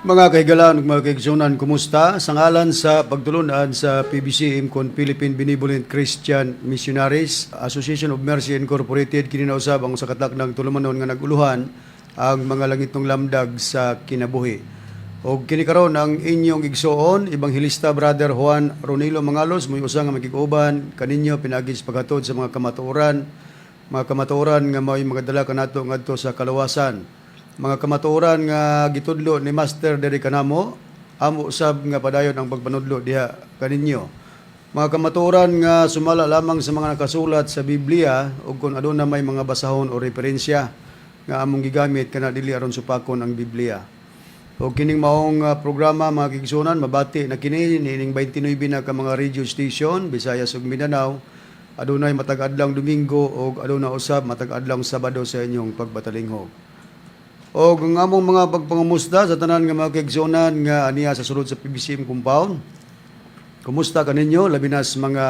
Mga kahigalaan ug mga kaigsunan, kumusta? Sa ngalan sa pagtulunan sa PBCM kon Philippine Benevolent Christian Missionaries Association of Mercy Incorporated, kini na usab ang sakatak ng tulumanon nga naguluhan ang mga langitong lamdag sa kinabuhi. Og kini karon ang inyong igsuon, Ebanghilista Brother Juan Ronilo Mangalos, may usa nga makig-uban kaninyo pinagis paghatod sa mga kamatuoran nga may magadala kanato ngadto sa kalawasan. Mga kamatuoran nga gitudlo ni Master Derek Kanamo, amo usab nga padayon ang pagpanudlo diha kaninyo. Mga kamatuoran nga sumala lamang sa mga nakasulat sa Biblia ug kung aduna may mga basahon o referensya nga among gigamit kana dili aron supakon ang Biblia. O kining maong programa mga kigsunan, mabati na kini nining 29 na ka mga radio station Visayas ug Mindanao. Adunay matag adlang Domingo ug aduna usab matag adlang Sabado sa inyong pagbatalinghob. O ang among mga pagpangamusta sa tanan nga mga kaigsunan nga aniya sa sulod sa PBCM compound. Kumusta kaninyo labi na sa mga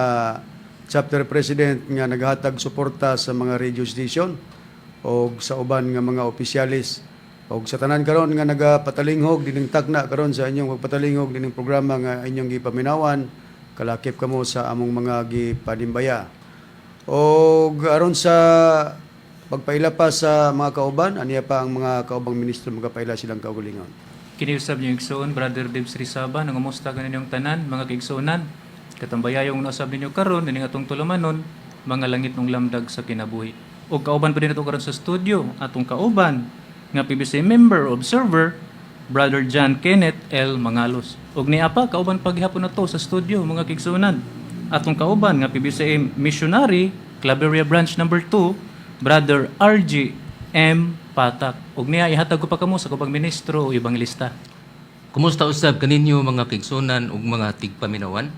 chapter president nga naghatag suporta sa mga radio station o sa uban nga mga opisyalis o sa tanan karon nga nagapatalingog dining takna karon sa inyong pagpatalingog dining programa nga inyong gipaminawan, kalakip kamo sa among mga gipanimbaya. O aron sa pagpaila pa sa mga kauban, aniya pa ang mga kaubang ministro magapaila silang kaugalingon. Kiniusab niyo igsoon, Brother Debs Rizaba, nangamusta ka ninyong tanan, mga kaigsuonan. Katambayayong nausab ninyo karon nining atong tulumanon, mga langit ng lamdag sa kinabuhi. O kauban pa din ito karon sa studio, atong kauban, nga PBC member, observer, Brother John Kenneth L. Mangalos. O niya pa, kauban paghihapon na to sa studio, mga kaigsuonan. Atong kauban, nga PBC missionary, Claveria Branch number 2, Brother RG M. Patak. Ug niya ihatag ko pa kamo sa kubang ministro o Ebanghilista. Kumusta usab kaninyo mga kaigsunan ug mga tigpaminawan?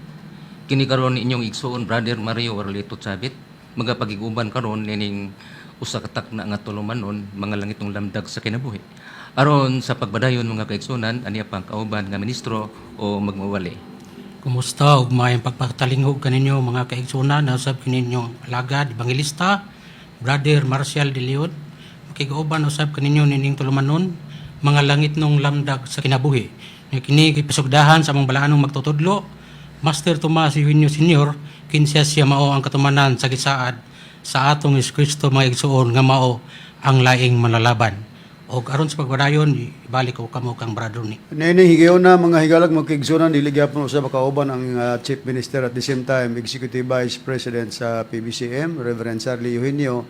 Kini karon inyong igsuon Brother Mario Orlito Chavit, magapagiguban karon nining usa ka takna nga tulumanon mga langitong lamdag sa kinabuhi. Aron sa pagbadayon mga kaigsunan aniya pang kauban nga ministro o magmawali. Kumusta ug maayong pagpatalingog kaninyo mga kaigsunan na usab kaninyong alagad Ebanghilista Brother Marcial de Leon, makigauban usab kaninyo nining tulumanon, mga langit nung lamdag sa kinabuhi. Kini ipasugdahan sa among balaanong magtutudlo, Master Tomas Eugenio Sr., kinsiya siya mao ang katumanan sa gisaad sa atong Kristo mga igsuon nga mao ang laing manlalaban. O aron sa pagbadayon, ibalik ko kamo kang brother ni. Nini higayon na mga higalag mga kaigsunan, dili gyapon usab kauban ang Chief Minister at the same time Executive Vice President sa PBCM, Reverend Charlie Eugenio.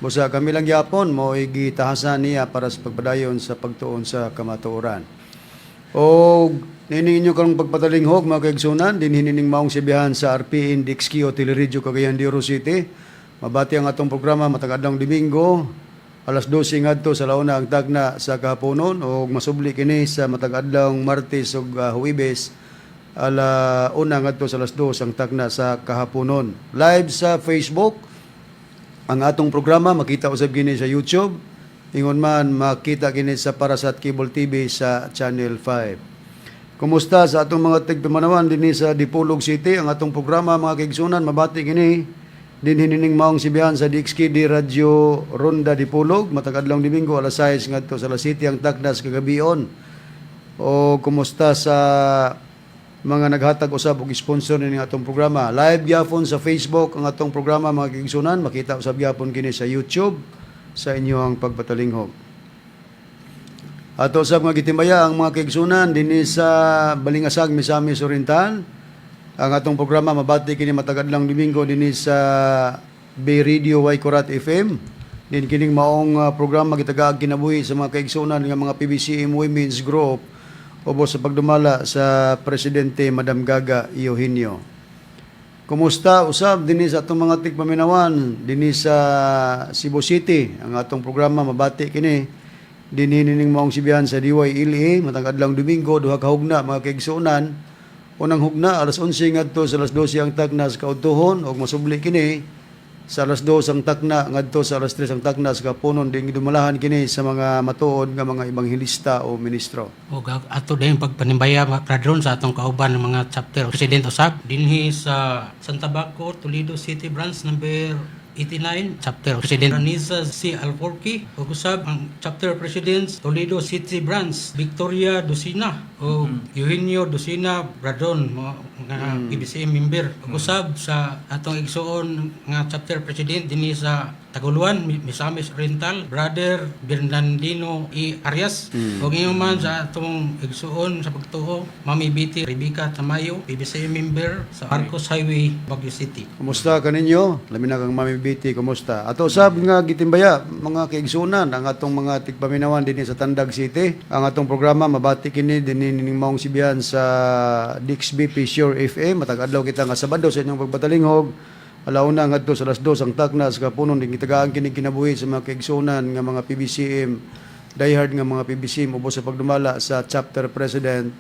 Busa kami lang gyapon mo igitahasan niya para sa pagbadayon sa pagtuon sa kamatuoran. O nining inyo karong pagpatalinghog mga kaigsunan, din hinining maong sibihan sa RP Index Kio Teleradyo Cagayan de Oro City. Mabati ang atong programa matag adlang Domingo. Alas 12 ngadto sa launa ang tagna sa kahaponon o masubli kini sa matag-adlaw Martes ug Huwebes ala una ngadto sa alas 2 ang tagna sa kahaponon. Live sa Facebook ang atong programa, makita usab kini sa YouTube. Ingon man makita kini sa Parasat Cable TV sa Channel 5. Kumusta sa atong mga tigpamanawan dinhi sa Dipolog City ang atong programa mga kaigsunan, mabati kini din hinining maong sibihan sa DXKD Radio Ronda Dipolog matag adlaw Domingo alas 6 ngadto sa alas 7 ang takdas kagabion. O kumusta sa mga naghatag usab og sponsor ning atong programa, live gyapon sa Facebook ang atong programa mga kaigsunan, makita usab gyapon kini sa YouTube sa inyong pagpatalinghog. Ato usab nga gitimbaya ang mga kaigsunan dinhi sa Balingasag, Misamis Oriental. Ang atong programa mabati kini matag adlaw Domingo dinhi sa Bay Radio Y Kurat FM. Din kining maong programa gitagaag kinabuhi sa mga kaigsunan nga mga PBCM Women's Group ubos sa pagdumala sa Presidente Madam Gaga Eugenio. Kumusta usab dinhi sa atong mga tigpaminawan dinhi sa Cebu City ang atong programa mabati kini dinhi nining maong sibihan sa DYLA matag adlaw Domingo duha ka hugna mga kaigsunan. Unang hugna alas 11 ngadto sa alas 12 ang takna sa kautuhon ug masubli kini sa alas 2 ang takna ngadto sa alas 3 ang takna sa kapunon ding gidumalahan kini sa mga matuod nga mga ebanghelista o ministro. O ato din pagpanimbaya pradron sa atong kauban ng mga chapter president usab dinhi sa Santa Baco, Toledo City Branch number 89, chapter president Ranisa C. Alforque, ug usab ang chapter president Toledo City Branch Victoria Dosina o Eugenio Dosina Bradon mga PBCM member, ug usab sa atong igsuon nga chapter president dinhi sa Taguluan, Misamis Oriental, Brother Bernardino E. Arias. Ug ingon man sa atong igsuon sa pagtuo, Mami Biti Rebecca Tamayo, PBCM member sa Marcos Highway, Baguio City. Kumusta kaninyo? Labi na kang Mami Biti, kumusta? Ato usab nga gitimbaya mga kaigsunan ang atong mga tigpaminawan dinhi sa Tandag City. Ang atong programa mabati kini dinhi ning maong sibihan sa DXBP Sure FM. Matag adlaw kita nga Sabado sa inyong pagbatalingog. Alauna ngadto sa alas 2 ang takna sa kapunon ding gitagaan kini kinabuhi sa mga kaigsunan nga mga PBCM, diehard nga mga PBCM ubos sa pagdumala sa chapter president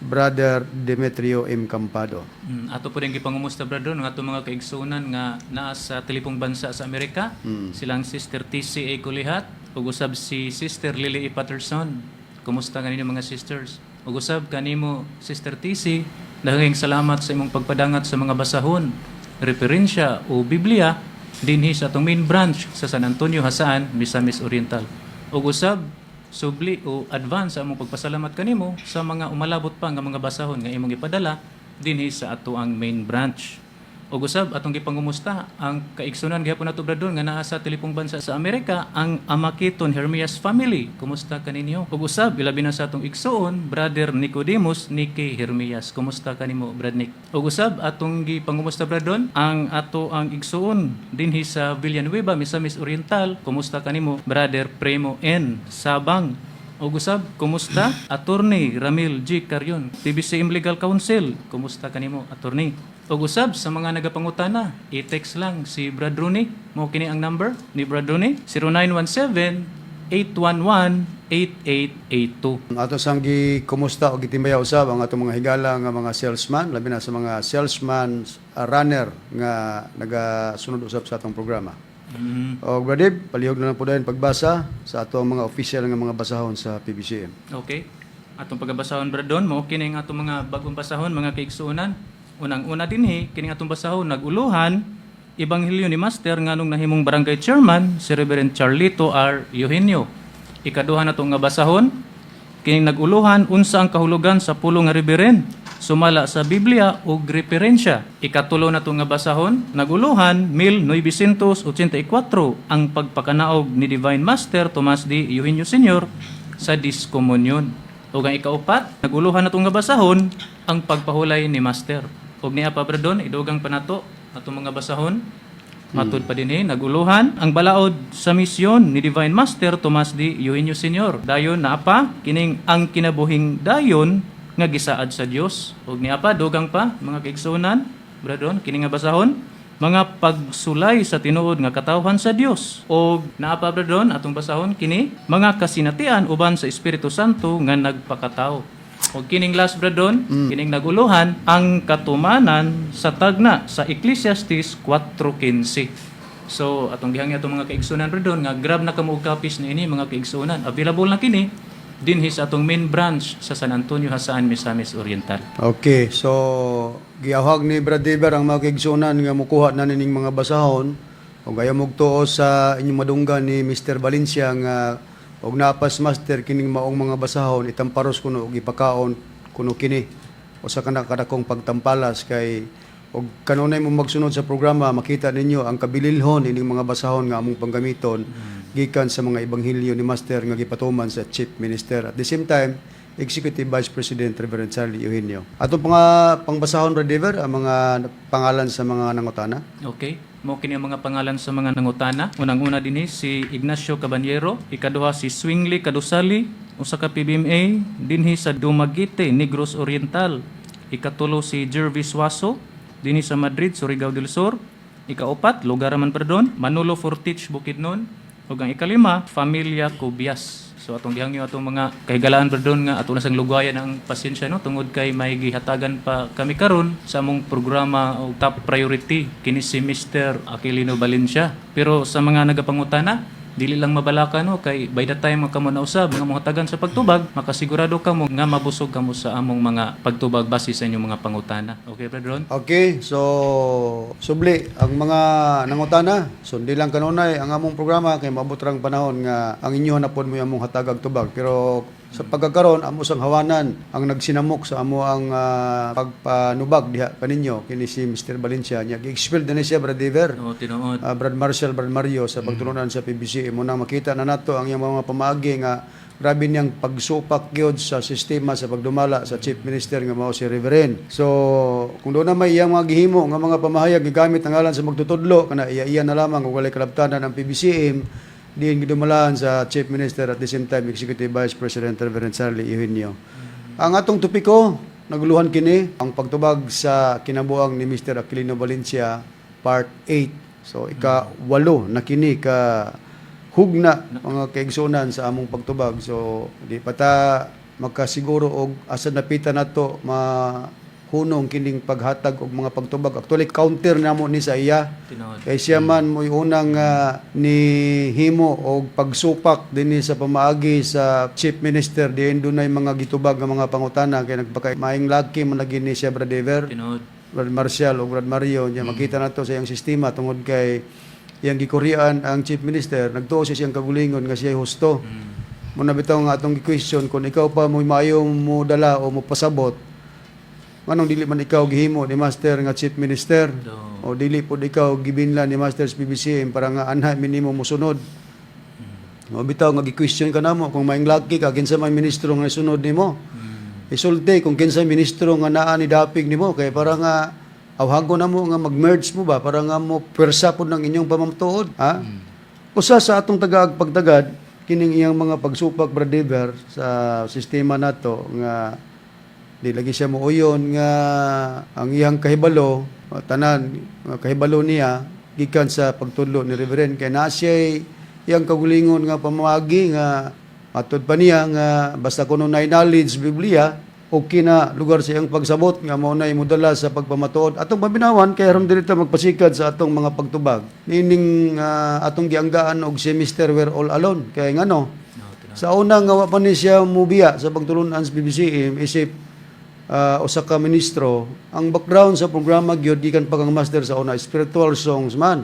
Brother Demetrio M. Campado. Ato po rin gipangumusta brother ng ato mga kaigsunan nga naa sa tilipong bansa sa Amerika. Silang Sister TC A. Kulihat, ug usab si Sister Lily E. Patterson. Kumusta kanino mga sisters? Ug usab kanimo Sister TC, daghang salamat sa imong pagpadangat sa mga basahon, referensya o Biblia dinhi sa atong main branch sa San Antonio, Hasaan, Misamis Oriental. Ug usab subli o advance sa among pagpasalamat kanimo sa mga umalabot pa nga mga basahon nga imong ipadala dinhi sa ato ang main branch. Ug usab atong gipangumusta ang kaigsunan gyapon nato bradon nga naa sa tilipong bansa sa Amerika ang Amakiton Hermias family. Kumusta kaninyo? Ug usab ilabi na sa atong igsuon Brother Nicodemus Niki Hermias. Kumusta kanimo Brad Nick? Ug usab atong gipangumusta bradon ang ato ang igsuon dinhi sa Villanueva, Misamis Oriental. Kumusta kanimo Brother Premo N Sabang? Ug usab kumusta Attorney Ramil G. Carion, PBCM Legal Counsel. Kumusta kanimo Attorney? Ug usab sa mga nagapangutana, i-text lang si Brad Rooney. Mo kini ang number ni Brad Rooney 0917-811-8882. Ato sang kumusta o gitimbaya usab ang atong mga higala nga mga salesman, labi na sa mga salesman runner nga nagasunod usab sa atong programa. O Bradib, palihog na lang po dahil pagbasa sa atong mga official nga mga basahon sa PBCM. Okay. Atong pagbasahon bradon mo kini ang atong mga bagong basahon mga kaigsuonan. Unang-una dinhi kining atong basahon naguluhan Ebanghelyo ni Master nganong nahimong barangay chairman si Reverend Charlito R. Eugenio. Ikaduha na nga basahon kining naguluhan unsa ang kahulugan sa pulo nga reverend sumala sa Biblia ug referensya. Ikatulo na nga basahon naguluhan 1984 ang pagpakanaog ni Divine Master Tomas D. Eugenio Sr. sa diskomunyon. Ug ang ikaupat naguluhan na nga basahon ang pagpahulay ni Master. Ug niya pa bradon idugang panato atong mga basahon. Matud pa dinhi naguluhan ang balaod sa misyon ni Divine Master Tomas D. Eugenio Sr. Dayon na pa kining ang kinabuhing dayon nga gisaad sa Dios. Ug niya pa dugang pa mga kaigsunan bradon kini nga basahon mga pagsulay sa tinuod nga katawhan sa Dios. Ug naa pa bradon atong basahon kini mga kasinatian uban sa Espiritu Santo nga nagpakatao. O kining last bradon, kining naguluhan ang katumanan sa tagna sa Ecclesiastes 4:15. So atong gihangyo atong mga kaigsunan bradon nga grab na kamo og copies niini mga kaigsunan. Available na kini dinhi sa atong main branch sa San Antonio, Hasaan, Misamis Oriental. Okay, so giahag ni Brad Dever ang mga kaigsunan nga mukuha na nining mga basahon o gaya mugtuo sa inyong madunggan ni Mr. Valencia nga og napas master kining maong mga basahon itamparos kuno og ipakaon kuno kini usa ka kadakong pagtampalas kay og kanunay mo magsunod sa programa makita ninyo ang kabililhon ining mga basahon nga among panggamiton gikan sa mga ebanghelyo ni Master nga gipatuman sa Chief Minister at the same time Executive Vice President Reverend Charlie Eugenio. Atong pangbasahon Brad Dever ang mga pangalan sa mga nangutana. Okay. Mo kini ang mga pangalan sa mga nangutana. Unang-una dinhi si Ignacio Cabanyero, ikaduha si Swingly Kadusali, usa ka PBMA dinhi sa Dumaguete, Negros Oriental. Ikatulo si Jervis Waso dinhi sa Madrid, Surigao del Sur. Ikaupat, lugar man pardon, Manolo Fortich, Bukidnon. Ug ang ikalima, Familia Cubias So atong gihangyo atong mga kahigalaan brodon nga ato na sang lugayan ang pasensya no tungod kay may gihatagan pa kami karon sa among programa o top priority kini si Mr. Aquilino Valencia. Pero sa mga nagapangutana, dili lang mabalaka no kay by the time nga kamo na usab nga mohatagan sa pagtubag, makasigurado kamo nga mabusog kamo sa among mga pagtubag base sa inyong mga pangutana. Okay, brodon? Okay, so subli ang mga nangutana, sundi lang kanunay ang among programa kay maabot rang panahon nga ang inyo hanapon mo yung among hatagag tubag. Pero sa pagkakaroon amo sang hawanan ang nagsinamok sa amo ang pagpanubag diha kaninyo kini si Mr. Valencia nya gi-expel din siya Brad Dever. Oo, tinuod. Brad Marcel, Brad Mario sa pagtulunan sa PBC mo nang makita na nato ang iyang mga pamaagi nga grabe niyang pagsupak gyud sa sistema sa pagdumala sa Chief Minister nga mao si Reverend. So kung doon na may iyang mga gihimo nga mga pamahayag gigamit ang ngalan sa magtutudlo kana iya na lamang ug walay kalabtanan ang PBCM diin gidumalaan sa Chief Minister at the same time Executive Vice President Reverend Charlie Eugenio. Ang atong topiko naguluhan kini ang pagtubag sa kinabuang ni Mr. Aquilino Valencia Part 8. So ika-8 na kini ka hugna mga kaigsunan sa among pagtubag. So di pa ta magkasiguro og asa napita nato mahunong kining paghatag og mga pagtubag. Actually counter namo ni sa iya. Tinuod. Kay siya man mo'y unang ni himo og pagsupak dinhi sa pamaagi sa Chief Minister diin dunay mga gitubag nga mga pangutana kay nagpaka maing laki man lagi ni siya Brad Dever, Tinuod. Brad Marcial o Brad Mario nya makita nato sa iyang sistema tungod kay iyang gikorean ang Chief Minister nagtuo siya siyang kagulingon nga siya husto. Muna bitaw nga atong gi-question kung ikaw pa mo'y maayo mo dala o mo pasabot manong dili man ikaw gihimo ni Master nga Chief Minister o dili pod ikaw gibinlan ni Master sa PBCM para nga anha minimo mosunod. O bitaw nga gi-question ka namo kung maing lucky ka kinsa may ministro nga sunod nimo. Isulti kung kinsa ministro nga naa ni dapig nimo kay para nga awhago namo nga mag-merge mo ba para nga mo pwersa pod ng inyong pamamtuod, ha? Usa sa atong tagaag pagtagad kining iyang mga pagsupak Brad Dever sa sistema nato nga di lagi siya muuyon nga ang iyang kahibalo tanan nga kahibalo niya gikan sa pagtudlo ni Reverend kay na siya iyang kagulingon nga pamagi nga atod pa niya nga basta kuno nay knowledge Biblia okay na lugar sa iyang pagsabot nga mao nay modala sa pagpamatuod atong pabinawan kay aron diri ta magpasikad sa atong mga pagtubag nining atong gianggaan og semester we're all alone kay ngano sa una nga wa pa ni siya mubiya sa pagtulunan sa PBCM isip usa ka ministro ang background sa programa gyud gikan pag ang master sa una spiritual songs man.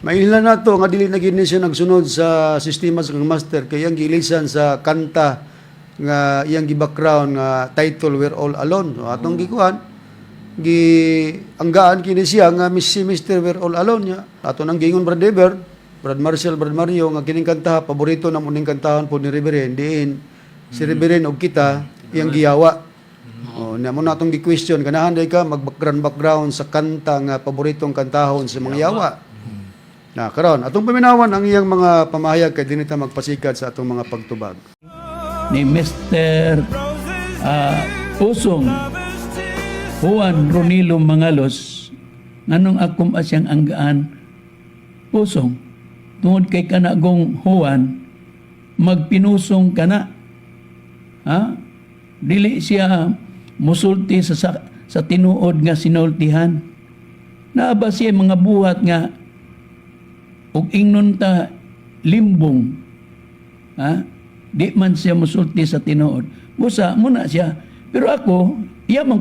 Maililan nato nga dili na gid ni siya nagsunod sa sistema sa master kay iyang giilisan sa kanta nga iyang gi-background nga title We're All Alone. So, atong gikuan anggaan kini siya nga si Mr. We're All Alone niya. Ato nang gingon Brad Dever, Brad Marcel, Brad Mario nga kining kanta paborito na muning kantahon po ni Reverend diin si Reverend og kita iyang giyawa. Na mo natong gi-question ganahan day ka mag-background sa kanta nga paboritong kantahon sa mga yawa. Na karon atong paminawan ang iyang mga pamahayag kay dinita magpasikad sa atong mga pagtubag. Ni Mr. Pusong Juan Ronilo Mangalos nganong akom asyang anggaan Pusong tungod kay kanagong Juan magpinusong kana dili siya musulti sa tinuod nga sinultihan. Naaba siya mga buhat nga ug ingnon ta limbong. Di man siya musulti sa tinuod. Busa muna siya. Pero ako man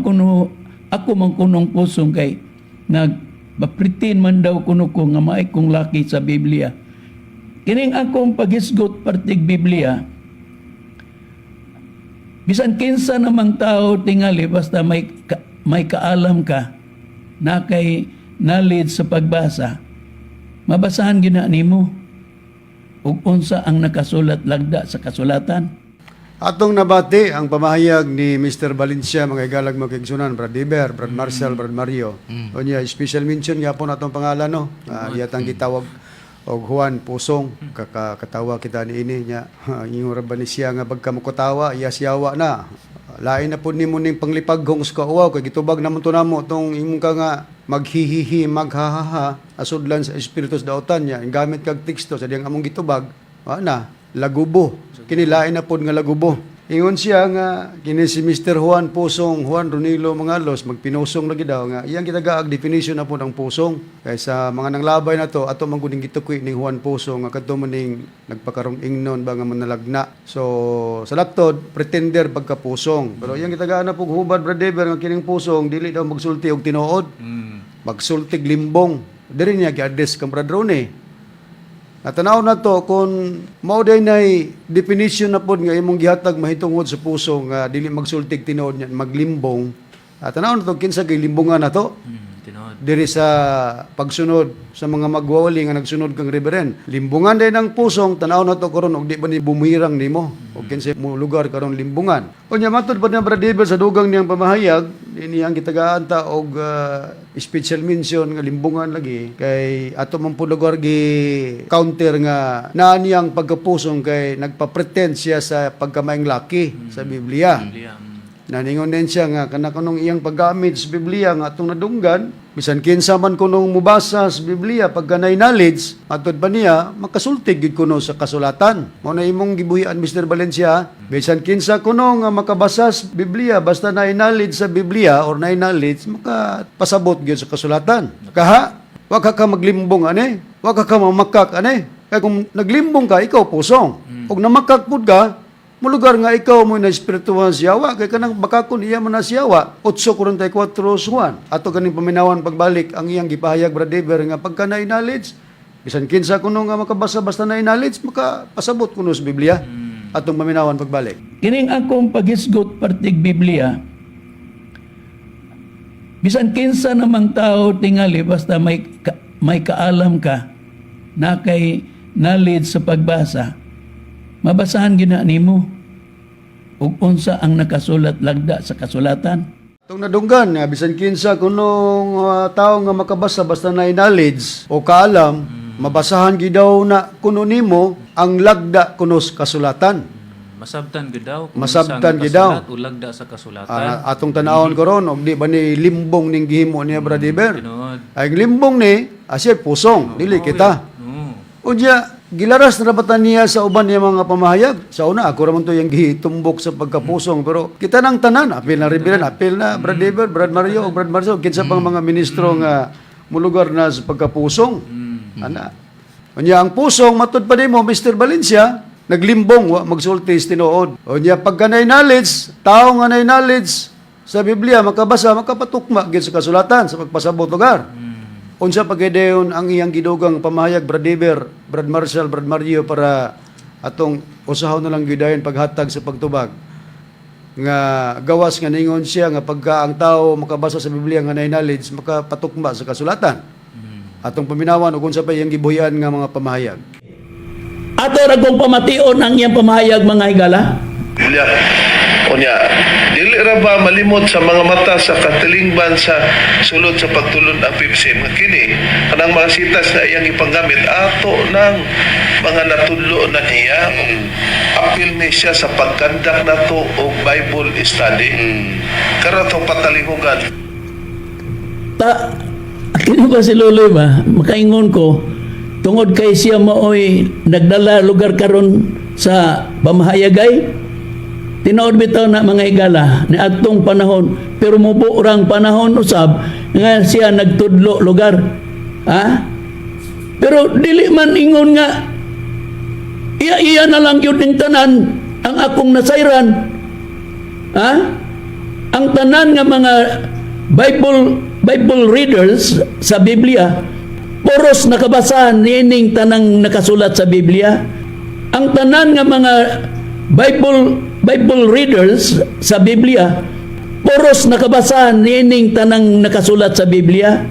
kunong Pusong kay nagbapritin man daw kuno ko nga maay kong laki sa Biblia. Kining akong paghisgot partig Biblia, bisan kinsa namang tao tingali basta may kaalam ka na kay knowledge sa pagbasa, mabasahan gina nimo ug unsa ang nakasulat lagda sa kasulatan. Atong nabati ang pamahayag ni Mr. Valencia mga igalag mo kaigsunan Brad Dever, Brad Marcel, Brad Mario. Unya special mention gyapon atong pangalan no. Iyatang gitawag og Juan Pusong katawa kita niini nya ingon ra ba ni siya nga pagka mukatawa iya siyawa na lain na pud nimo ning panglipaghong sa kauaw kay gitubag namon to namo tong imong ka nga maghihihi maghahaha asudlan sa espiritus dautan nya gamit kag teksto sa diyang among gitubag na lagubo kinilain na pod nga lagubo. Ingon siya nga kini si Mr. Juan Ronilo Mangalos magpinusong lagi daw nga iyang kitagaag definition na po ng pusong. Kaya sa mga nanglabay na to ato man guding gitukwi ni Juan Pusong nga kadto maning nagpakarong ingnon ba nga manalagna. So sa laktod pretender pagkapusong. Pero iyang kitagaan na po hubad brother nga kining pusong dili daw magsulti og tinuod. Magsultig limbong. Diri niya gi-address kang Brother Ronnie. Natanaw na to kung mao day nay definition na pod nga imong gihatag mahitungod sa puso nga dili magsultig tinuod niyan maglimbong. Tanaw na to kinsa kay limbongan na to. Tinood. Diri sa pagsunod sa mga magwawali nga nagsunod kang reverend. Limbungan day ng pusong tanaw na to karon og di ba ni bumirang nimo og kinsa mo lugar karon limbungan. Unya matud pa na Brother sa dugang niyang pamahayag niyang gitagaan ta og special mention nga limbungan lagi kay ato man pud lugar gi counter nga naa niyang pagkapusong kay nagpa-pretend siya sa pagkamaing laki sa Biblia. Biblia. Naningon din siya nga kanang iyang paggamit sa Biblia nga atong nadunggan bisan kinsa man kunong mubasa sa Biblia pagka nay knowledge atod pa niya makasultig gid kuno sa kasulatan. Mao na imong gibuhian Mr. Valencia bisan kinsa kuno nga makabasa sa Biblia basta nay knowledge sa Biblia or nay knowledge makapasabot gyud sa kasulatan. Kaha wa ka maglimbong ani, wa ka mamakak ani. Kay kung naglimbong ka ikaw pusong. Ug namakak pud ka mulugar nga ikaw mo na espirituhan siyawa, kay kanang bakakon iya mo na siyawa, 8:44 Juan. Ato ganing paminawan pagbalik ang iyang gipahayag Brother nga pagka na knowledge, bisan kinsa kuno nga makabasa basta na knowledge, makapasabot kuno sa Biblia. Atong paminawan pagbalik. Kining akong paghisgot partig Biblia, bisan kinsa namang tao tingali basta may kaalam ka na kay knowledge sa pagbasa, mabasahan gina nimo ug unsa ang nakasulat lagda sa kasulatan. Itong nadunggan, bisan kinsa kunong tao nga makabasa basta na knowledge o kaalam, mabasahan gid daw na kuno nimo ang lagda kuno sa kasulatan. Masabtan gid daw. kung Masabtan saan gid daw. nakasulat o lagda sa kasulatan. Atong tanawon karon og di ba ni limbong ning gihimo niya Brother? Tinood. Ay limbong ni asya pusong, dili kita. Unya gilaras na rabatan niya sa uban niya mga pamahayag. Sa una, ako raman to yung gitumbok sa pagkapusong. Pero kita nang tanan, apil na Reverend, apil na Brad Mario, o Brad Marcel, kinsa pang mga ministro nga mulugar na sa pagkapusong. Ana. Unya, ang pusong, matud pa din mo, Mr. Valencia, naglimbong, magsulti tinuod. Unya, pagka na knowledge, tao nga na knowledge sa Biblia, makabasa, makapatukma, gid sa kasulatan, sa pagpasabot lugar. Unsa pagaydayon ang iyang gidugang pamahayag Brother Brad Marcel, Brad Mario para atong usahaw na lang gidayon paghatag sa pagtubag nga gawas nga ningon siya nga pagka ang tao makabasa sa Biblia nga nay knowledge makapatukma sa kasulatan. Atong paminawan ug unsa pa iyang gibuhian nga mga pamahayag. Ato ra kong pamation ang iyang pamahayag mga higala. Unya, dili ra ba malimot sa mga mata sa katilingban sa sulod sa pagtulon ang PBC mga kini kanang mga sitas na iyang ipanggamit ato ng mga natudlo na niya apil ni siya sa pagkandak nato og Bible study karon to patalingugan Kino ba si Luloy ba? Makaingon ko, tungod kay siya maoy nagdala lugar karon sa pamahayagay, tinood bitaw na mga higala ni adtong panahon, pero mubo orang panahon usab nga siya nagtudlo lugar. Ha? Pero dili man ingon nga iya na lang yun ng tanan ang akong nasayran. Ha? Ang tanan nga mga Bible readers sa Biblia, puros nakabasahan nining tanang nakasulat sa Biblia. Ang tanan nga mga Bible readers sa Biblia, puros nakabasahan nining tanang nakasulat sa Biblia.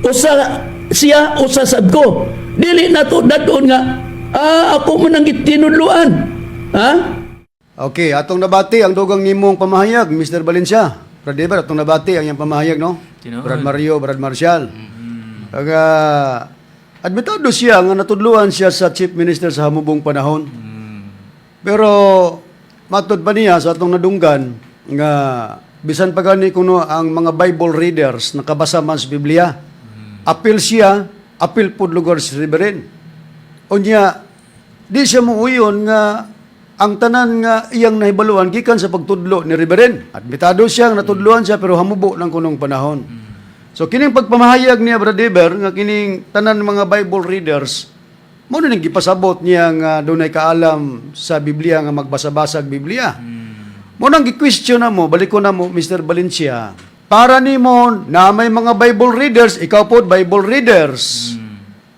Usa sad ko. Dili na to dadon nga ako man ang gitinudluan. Ha? Okay, atong nabati ang dugang nimong pamahayag Mr. Valencia. Brother, atong nabati ang iyang pamahayag no. Tinood. Brad Mario, Brad Marcial. Admitado siya nga natudluan siya sa Chief Minister sa hamubong panahon. Pero matud pa niya sa atong nadunggan nga bisan pa gani kuno ang mga Bible readers nakabasa man sa Biblia. Apil siya, apil pud lugar si Reverend. Unya di siya muuyon nga ang tanan nga iyang nahibaluan gikan sa pagtudlo ni Reverend. Admitado siya nga natudloan siya pero hamubo ng kunong panahon. So kining pagpamahayag niya Brother Dever nga kining tanan mga Bible readers mo na gipasabot niya nga dunay kaalam sa Biblia nga magbasa-basag Biblia. Mo nang gi-question na mo, balik ko na mo Mr. Valencia. Para nimo na may mga Bible readers, ikaw pod Bible readers.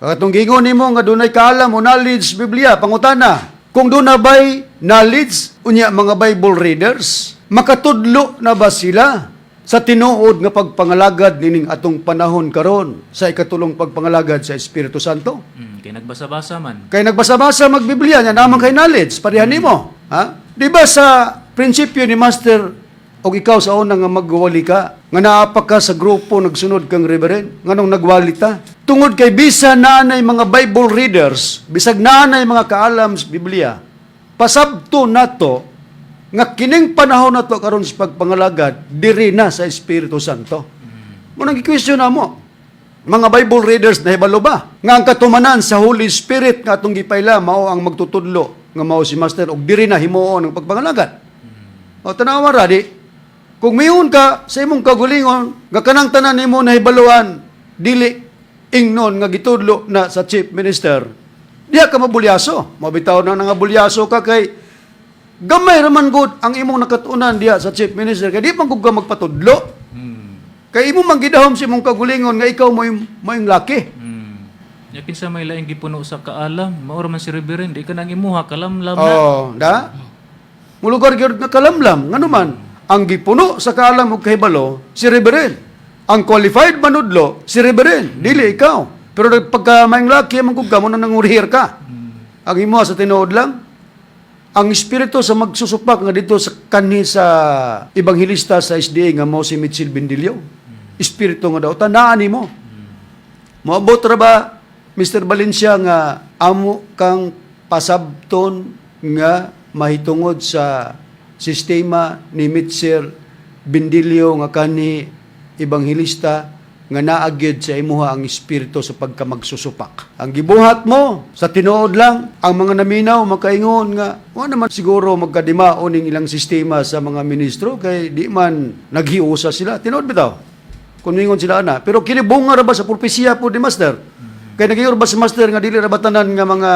Katong gingon nimo nga dunay kaalam o knowledge Biblia, pangutana. Kung doon na ba'y knowledge unya mga Bible readers, makatudlo na ba sila sa tinuod nga pagpangalagad nining atong panahon karon sa ikatulong pagpangalagad sa Espiritu Santo? Kaya nagbasa-basa man. Kay nagbasa-basa magbiblia nya naman kay knowledge, parehan nimo. Ha? Di ba sa prinsipyo ni Master o ikaw sa una nga magwali ka, nga naapak ka sa grupo nagsunod kang reverend, nga nung nagwali ta. Tungod kay bisa naanay mga Bible readers, bisag naanay mga kaalam sa Biblia, pasabto nato nga kining panahon nato karon sa pagpangalagad diri na sa Espiritu Santo. Mo nang gi-question na mo, mga Bible readers na hibalo ba nga ang katumanan sa Holy Spirit nga atong gipayla mao ang magtutudlo nga mao si Master og diri na himuon ang pagpangalagad. O tanawa ra di, kung mayun ka sa imong kagulingon nga kanang tanan nimo nahibaluan dili ingnon nga gitudlo na sa chief minister, diha ka mabulyaso. Mabitaw na nga bulyaso ka kay gamay raman gud ang imong nakatunan diha sa chief minister kay di man gud ka magpatudlo. Kay imo man gidahom sa imong kagulingon nga ikaw mo yung laki. Ya kinsa may laing gipuno sa kaalam, mao man si Reverend, di ka nang imuha kalamlam na. Oh, da? Mulugar gyud nga kalamlam ngano man ang gipuno sa kaalam ug kahibalo si Reverend. Ang qualified manudlo si Reverend, dili ikaw. Pero pagka maing laki man gud ka mo na nangurihir ka. Ang imo sa tinuod lang ang espiritu sa magsusupak nga dito sa kanhi sa ebanghilista sa SDA nga mo si Mitchell Bendilio. Espiritu nga daw tanaan nimo. Moabot ra ba Mr. Valencia nga amo kang pasabton nga mahitungod sa sistema ni Mitchell Bendilio nga kanhi ebanghilista nga naagyod sa imuha ang espiritu sa pagkamagsusupak. Ang gibuhat mo sa tinuod lang ang mga naminaw makaingon nga wa naman siguro magkadimao ning ilang sistema sa mga ministro kay di man naghiusa sila. Tinuod bitaw. Kung ningon sila ana, pero kinibunga ra ba sa propesya po ni Master? Kay nagiyor ba si Master nga dili ra ba tanan nga mga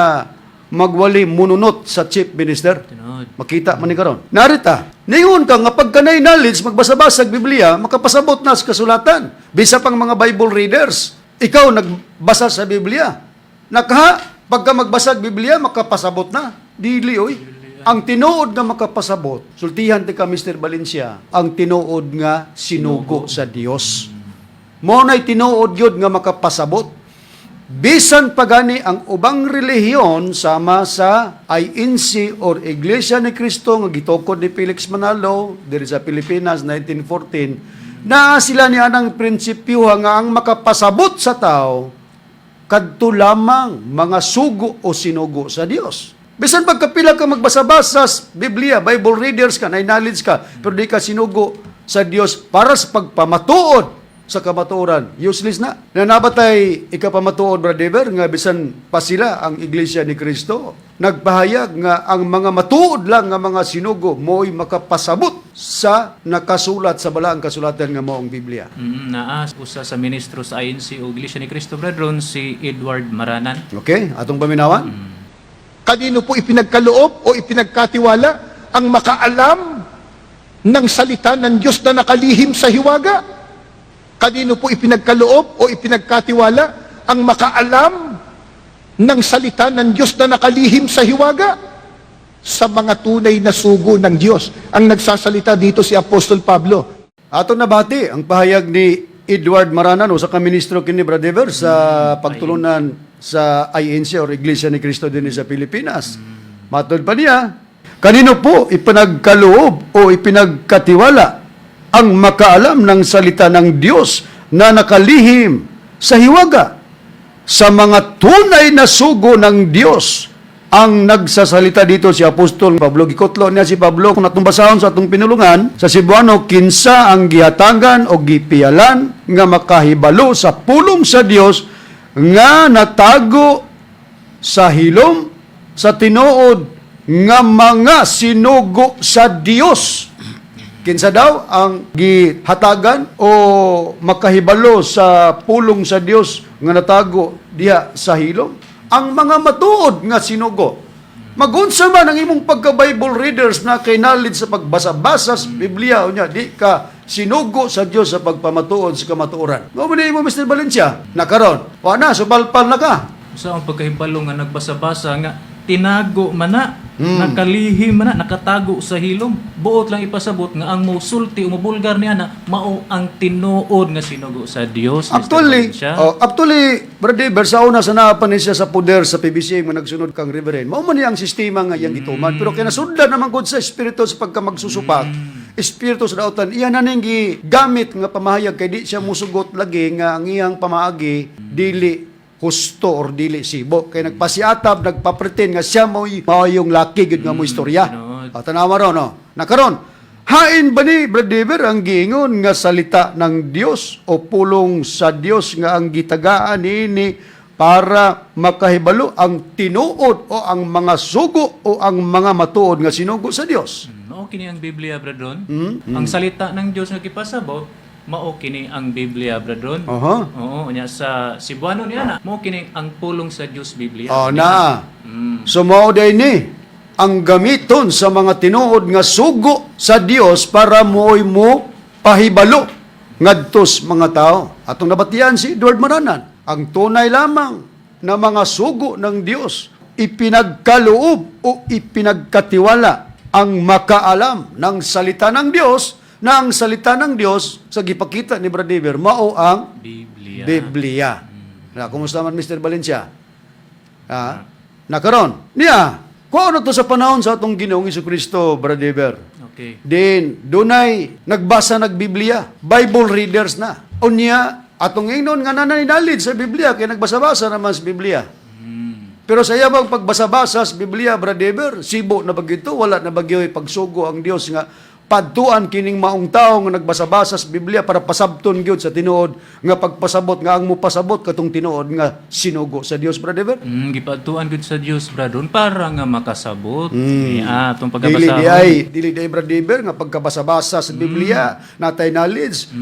magwali mununot sa chief minister? Tinuod. Makita man ni karon. Narita, ningon ka nga pagkanay knowledge magbasa-basag Biblia, makapasabot na sa kasulatan. Bisa pang mga Bible readers, ikaw nagbasa sa Biblia. Pagka magbasag Biblia, makapasabot na. Dili oy. Ang tinuod nga makapasabot, sultihan ti ka Mr. Valencia, ang tinuod nga sinugo sa Dios. Mo nay tinuod gyud nga makapasabot. Bisan pagani ang ubang relihiyon sama sa INC or Iglesia ni Cristo nga gitukod ni Felix Manalo diri sa Pilipinas 1914 na sila ni anang prinsipyo nga ang makapasabot sa tao kadto lamang mga sugo o sinugo sa Dios. Bisan pagkapila ka magbasa-basa sa Biblia, Bible readers ka, nay knowledge ka, pero di ka sinugo sa Dios para sa pagpamatuod sa kamatuoran, useless na. Nanabatay ikapamatuod, Brother Dever, nga bisan pa sila ang Iglesia ni Cristo. Nagpahayag nga ang mga matuod lang nga mga sinugo mo'y makapasabot sa nakasulat sa balaang kasulatan nga moong Biblia. Naas usa sa ministro sa INC o Iglesia ni Cristo Brethren si Edward Maranan. Okay? Atong paminawan? Kanino po ipinagkaloob o ipinagkatiwala ang makaalam ng salita ng Diyos na nakalihim sa hiwaga? Kanino po ipinagkaloob o ipinagkatiwala ang makaalam ng salita ng Diyos na nakalihim sa hiwaga? Sa mga tunay na sugo ng Diyos. Ang nagsasalita dito si Apostol Pablo. Ato nabati ang pahayag ni Edward Maranan o sa kaministro kini Brother Dever sa pagtulunan sa INC or Iglesia ni Cristo din sa Pilipinas. Matod pa niya, kanino po ipinagkaloob o ipinagkatiwala ang makaalam ng salita ng Diyos na nakalihim sa hiwaga? Sa mga tunay na sugo ng Diyos ang nagsasalita dito si Apostol Pablo. Gikotlo niya si Pablo kung natumbasahon sa atong pinulungan sa Cebuano, kinsa ang gihatangan o gipialan nga makahibalo sa pulong sa Diyos nga natago sa hilom sa tinuod nga mga sinugo sa Dios. Kinsa daw ang gihatagan o makahibalo sa pulong sa Dios nga natago diha sa hilom? Ang mga matuod nga sinugo. Magunsa man ang imong pagka-Bible readers na kay knowledge sa pagbasa-basa sa Biblia, unya di ka sinugo sa Dios sa pagpamatuod sa kamatuoran. Mao man mo Mr. Valencia, nakaron. Wa na subalpal na ka. Sa ang pagkahibalo nga nagbasa-basa nga tinago man na, nakalihim man na, nakatago sa hilom. Buot lang ipasabot nga ang musulti o mabulgar niya na mao ang tinuod nga sinugo sa Dios. Actually, Brother, sa una sa naapan siya sa poder sa PBC nga nagsunod kang reverend. Mao man niya ang sistema nga iyang gituman. Pero kinasudlan naman gud sa espiritu sa pagkamagsusupak. Espiritu sa dautan, iya na ning gamit nga pamahayag kay di siya musugot lagi nga ang iyang pamaagi dili husto or dili sibo. Kay nagpasiatab, nagpapretend nga siya mo yung laki gud nga mo istorya. Tanawa ron, no? Nakaron, hain ba ni Brad Dever ang giingon nga salita ng Dios o pulong sa Dios nga ang gitagaan ini para makahibalo ang tinuod o ang mga sugo o ang mga matuod nga sinugo sa Dios? Mao kini ang Biblia, bradron. Ang salita ng Dios nga gipasabot, mao kini ang Biblia, bradron. Oo, nya sa Cebuano niya na, mao kini ang pulong sa Dios Biblia. Na. So mao day ni ang gamiton sa mga tinuod nga sugo sa Dios para mooy mo pahibalo ngadtos mga tao. Atong nabatian si Edward Maranan, ang tunay lamang na mga sugo ng Dios ipinagkaloob o ipinagkatiwala ang makaalam ng salita ng Dios, na ang salita ng Dios sa gipakita ni Brad Dever mao ang Biblia. Na kumusta man Mr. Valencia? Nakaron niya kung ano to sa panahon sa atong Ginoong Jesucristo, Brad Dever. Okay. Din dunay nagbasa Biblia, Bible readers na. Unya atong ingnon nga nananalig sa Biblia kay nagbasa-basa naman sa Biblia. Pero sa iyabang pagbasa-basa sa Biblia, Brad Dever, sibo na bagito, wala na bagyo'y pagsugo ang Dios nga padtuan kining maong tao nga nagbasa-basa sa Biblia para pasabton gyud sa tinuod nga pagpasabot nga ang mupasabot katong tinuod nga sinugo sa Dios, Brad Dever. Gipadtuan gud sa Dios, bradron, para nga makasabot. Atong Dili pagkabasa. di ay Brad Dever nga pagkabasa-basa sa Biblia natay knowledge.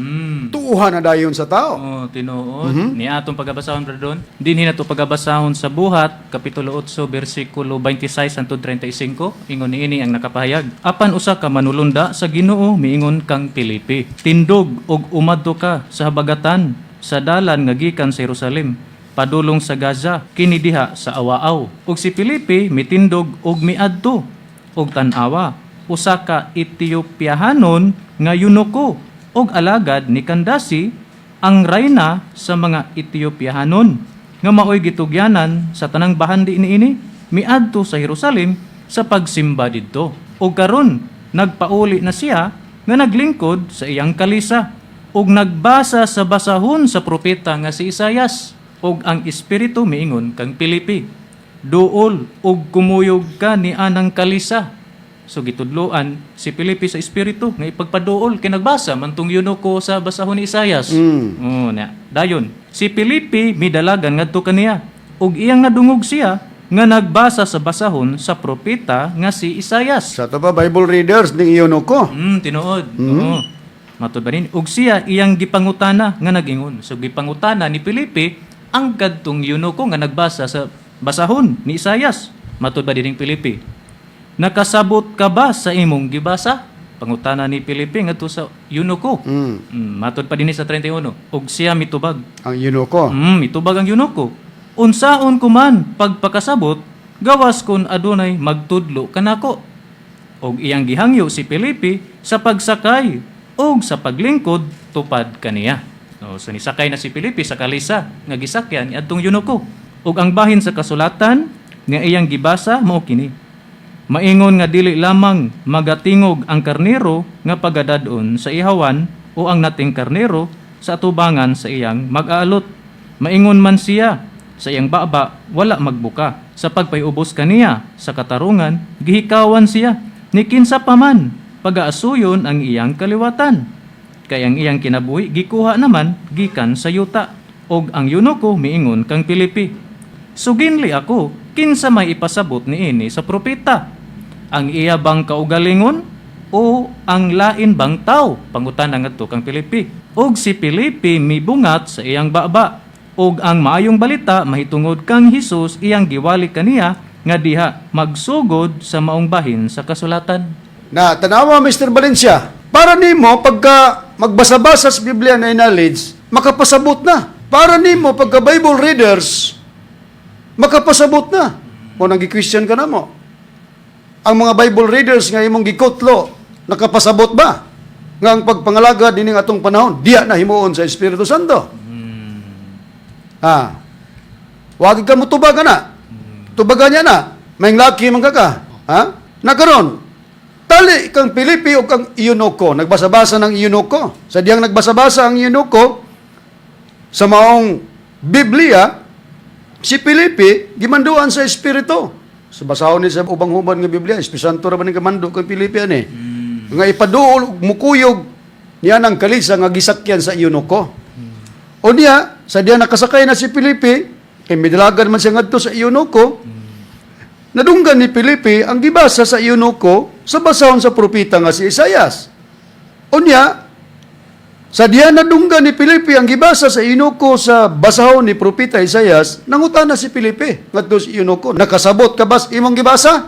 Tuuhan na dayon sa tao. Oh, tinuod. Ni atong pagabasahon, bradron. Dinhi na to pagabasahon sa Buhat, kapitulo 8, bersikulo 26 hangtod 35. Ingon niini ang nakapahayag. Apan usa ka manulunda sa Ginoo miingon kang Pilipi. Tindog og umadto ka sa habagatan sa dalan nga gikan sa Jerusalem padulong sa Gaza kini diha sa Awaaw. Ug si Pilipi mitindog og miadto og tan-awa usa ka Etiopiahanon nga yunoko og alagad ni Kandasi ang reyna sa mga Etiopiahanon nga maoy gitugyanan sa tanang bahandi niini miadto sa Jerusalem sa pagsimba didto. Og karon nagpauli na siya nga naglingkod sa iyang kalisa ug nagbasa sa basahon sa propeta nga si Isayas ug ang espiritu miingon kang Pilipi duol ug kumuyog ka ni anang kalisa. So gitudloan si Pilipi sa espiritu nga ipagpaduol kay nagbasa man tong yunoko sa basahon ni Isayas. Dayon si Pilipi midalagan ngadto kaniya ug iyang nadungog siya nga nagbasa sa basahon sa propeta nga si Isayas. Sa to ba Bible readers ning iyon ko? Tinuod. Oo. Matud ba rin? Ug siya iyang gipangutana nga nagingon. So gipangutana ni Pilipi ang kadtong yunoko nga nagbasa sa basahon ni Isayas. Matud ba din Pilipi? Nakasabot ka ba sa imong gibasa? Pangutana ni Pilipi ngadto sa yunoko. Matud pa din sa 31. Ug siya mitubag. Ang yunoko. Mitubag ang yunoko. Unsaon ko man pagpakasabot, gawas kon adunay magtudlo kanako. Og iyang gihangyo si Pilipi sa pagsakay og sa paglingkod tupad kaniya. So nisakay na si Pilipi sa kalisa nga gisakyan adtong yunoko. Og ang bahin sa kasulatan nga iyang gibasa mao kini. Maingon nga dili lamang magatingog ang karnero nga pagadadon sa ihawan o ang nating karnero sa atubangan sa iyang mag-aalot. Maingon man siya sa iyang baba, wala magbuka. Sa pagpayubos kaniya, sa katarungan, gihikawan siya. Ni kinsa pa man, pag-aasuyon ang iyang kaliwatan. Kaya ang iyang kinabuhi, gikuha naman, gikan sa yuta. Og ang yunoko, miingon kang Pilipi. Suginli ako, kinsa may ipasabot ni ini sa propeta. Ang iya bang kaugalingon o ang lain bang tao? Pangutan nga to kang Pilipi. Og si Pilipi mibungat sa iyang baba. Og ang maayong balita mahitungod kang Hesus iyang giwali kaniya nga diha magsugod sa maong bahin sa kasulatan. Na, tanawa Mr. Valencia, para nimo pagka magbasa-basa sa Biblia na knowledge, makapasabot na. Para nimo pagka Bible readers, makapasabot na. Kung nag-question ka na mo, ang mga Bible readers nga imong gikutlo, nakapasabot ba? Nga ang pagpangalaga dining atong panahon, diya na himuon sa Espiritu Santo. Wag ka mo tubagan na. Tubagan niya na. May laki man ka. Nakaroon, tali kang Pilipi o kang Eunuco. Nagbasa-basa ng Eunuco. Sadyang nagbasa-basa ang Eunuco sa maong Biblia, si Pilipi, gimanduan sa Espiritu. Sa basahon ni sa ubang human nga Biblia, Espiritu ra man ni kamando kang Pilipi ani. Nga ipaduol mukuyog niya ng kalisa nga gisakyan sa Eunuco. O niya, sadyang nakasakay na si Pilipi, kay midalagan man siya ngadto sa Eunuco, nadunggan ni Pilipi ang gibasa sa Eunuco sa basahon sa propeta nga si Isaias. Unya, sa diya nadunggan ni Pilipi ang gibasa sa Eunuco sa basahon ni propeta Isaias, nangutana si Pilipi ngadto si Eunuco, nakasabot ka bas imong gibasa?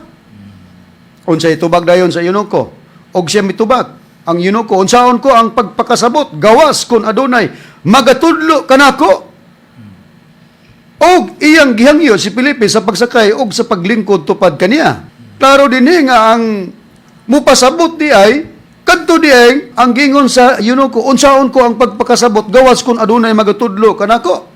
Unsay tubag dayon sa Eunuco? Og siya mitubag. Ang Eunuco, unsaon ko ang pagpakasabot, gawas kun adunay magatudlo kanako. Og iyang gihangyo si Pilipi sa pagsakay og sa paglingkod tupad kaniya. Klaro dinhi nga ang mupasabot di ay kadto di ay ang gingon sa Eunuco, unsaon ko ang pagpakasabot gawas kun adunay magatudlo kanako.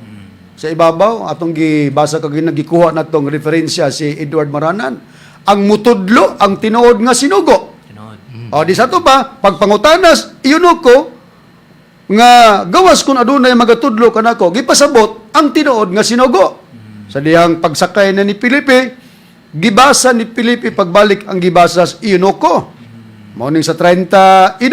Sa ibabaw atong gibasa kag gikuha natong referensya si Edward Maranan. Ang mutudlo ang tinuod nga sinugo. O di sa to pa pagpangutanas Eunuco nga gawas kun adunay magatudlo kanako, gipasabot ang tinuod nga sinugo. Sa diyang pagsakay na ni Pilipi, gibasa ni Pilipi pagbalik ang gibasa sa Eunuco. Mauning sa 32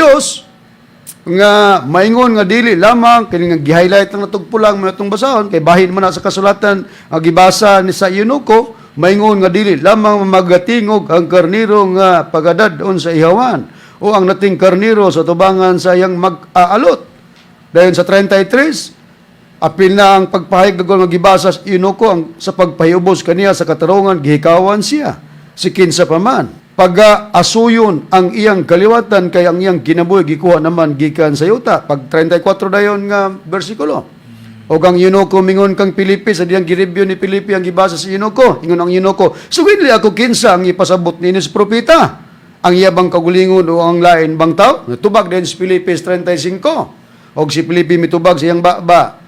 nga maingon nga dili lamang kini nga gi-highlight ang natugpulang mo natong basahon kay bahin man na sa kasulatan ang gibasa ni sa Eunuco, maingon nga dili lamang magatingog ang karniro nga pagadadon sa ihawan o ang nating karniro sa tubangan sa iyang mag-aalot. Dayon sa 33, apil na ang pagpahayag nga gibasa sa Eunuco ang sa pagpahiubos kaniya sa katarungan gihikawan siya. Si kinsa pa man. Pag-asuyon ang iyang kaliwatan kay ang iyang kinabuhi gikuha naman gikan sa yuta. Pag 34 dayon nga bersikulo. O ang Eunuco mingon kang Pilipi sa diyang gireview ni Pilipi ang gibasa sa Eunuco. Ingon ang Eunuco, sugidli ako kinsa ang ipasabot ni sa propeta. Ang iya bang kagulingon o ang lain bang tao? Tubag din sa Pilipi 35. Og si Pilipi mitubag sa iyang baba.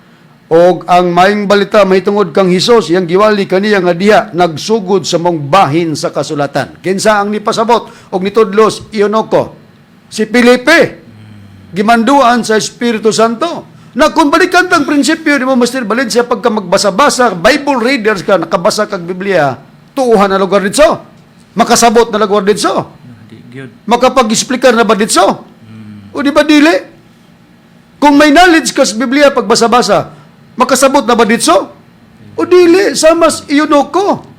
Og ang maayong balita mahitungod kang Hesus, iyang giwali kaniya nga diha nagsugod sa mong bahin sa kasulatan. Kinsa ang nipasabot og nitudlos Eunuco? Si Pilipi. Gimanduan sa Espiritu Santo. Na kung balikan tang prinsipyo ni mo Mr. Valencia pagka magbasa-basa, Bible readers ka, nakabasa kag Biblia, tuuhan na lugar ditso. Makasabot na lugar ditso. Makapag-explicar na ba ditso? O di ba dili? Kung may knowledge ka sa Biblia pagbasa-basa, makasabot na ba ditso? O dili, samas Eunuco.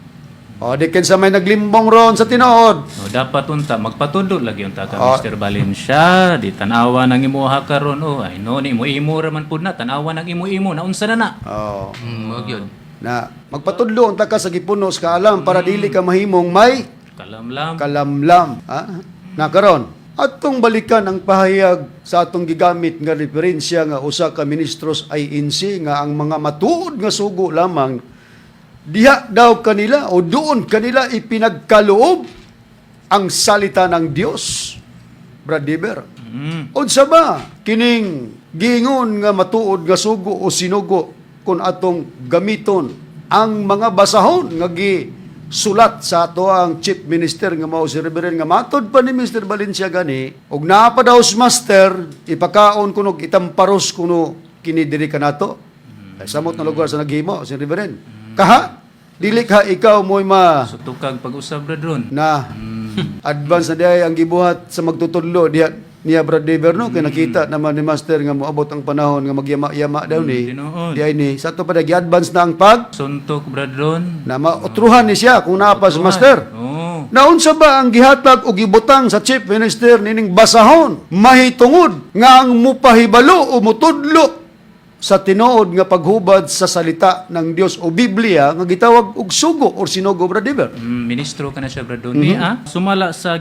O di sa may naglimbong ron sa tinuod. O dapat unta magpatundo lagi unta ka Mr. Valencia, di tanawa nang imuha karon o ay no ni imo ra man pud na tanawa nang imo na unsa na na. Oh. Mao gyud. Na magpatudlo unta ka sa gipunos ka alam para dili ka mahimong may kalamlam. Na karon atong balikan ang pahayag sa atong gigamit nga referensya nga usa ka ministros INC nga ang mga matuod nga sugo lamang diha daw kanila o doon kanila ipinagkaloob ang salita ng Dios. Brad Diber. Unsa ba kining giingon nga matuod nga sugo o sinugo kung atong gamiton ang mga basahon nga sulat sa ato ang chief minister nga mao si Reverend nga matod pa ni Mr. Valencia gani og naa pa daw master ipakaon kuno itamparos kuno kini diri kanato ay samot na lugar sa naghimo si Reverend kaha dili ka ikaw mo'y sutukag pag-usab ron na advance na diay ang gibuhat sa magtutudlo niya Brad Dever no kay nakita naman ni master nga moabot ang panahon nga magyama-yama daw ni diay ni sa to pa advance na ang pag suntok Brad ron na mautruhan ni siya kung napas master. Oo. Naunsa ba ang gihatag o gibutang sa chief minister nining basahon mahitungod nga ang mupahibalo o mutudlo sa tinuod nga paghubad sa salita ng Dios o Biblia nga gitawag og sugo or sinugo, Brad Iver? Ministro ka na siya, Brad Niya, sumala sa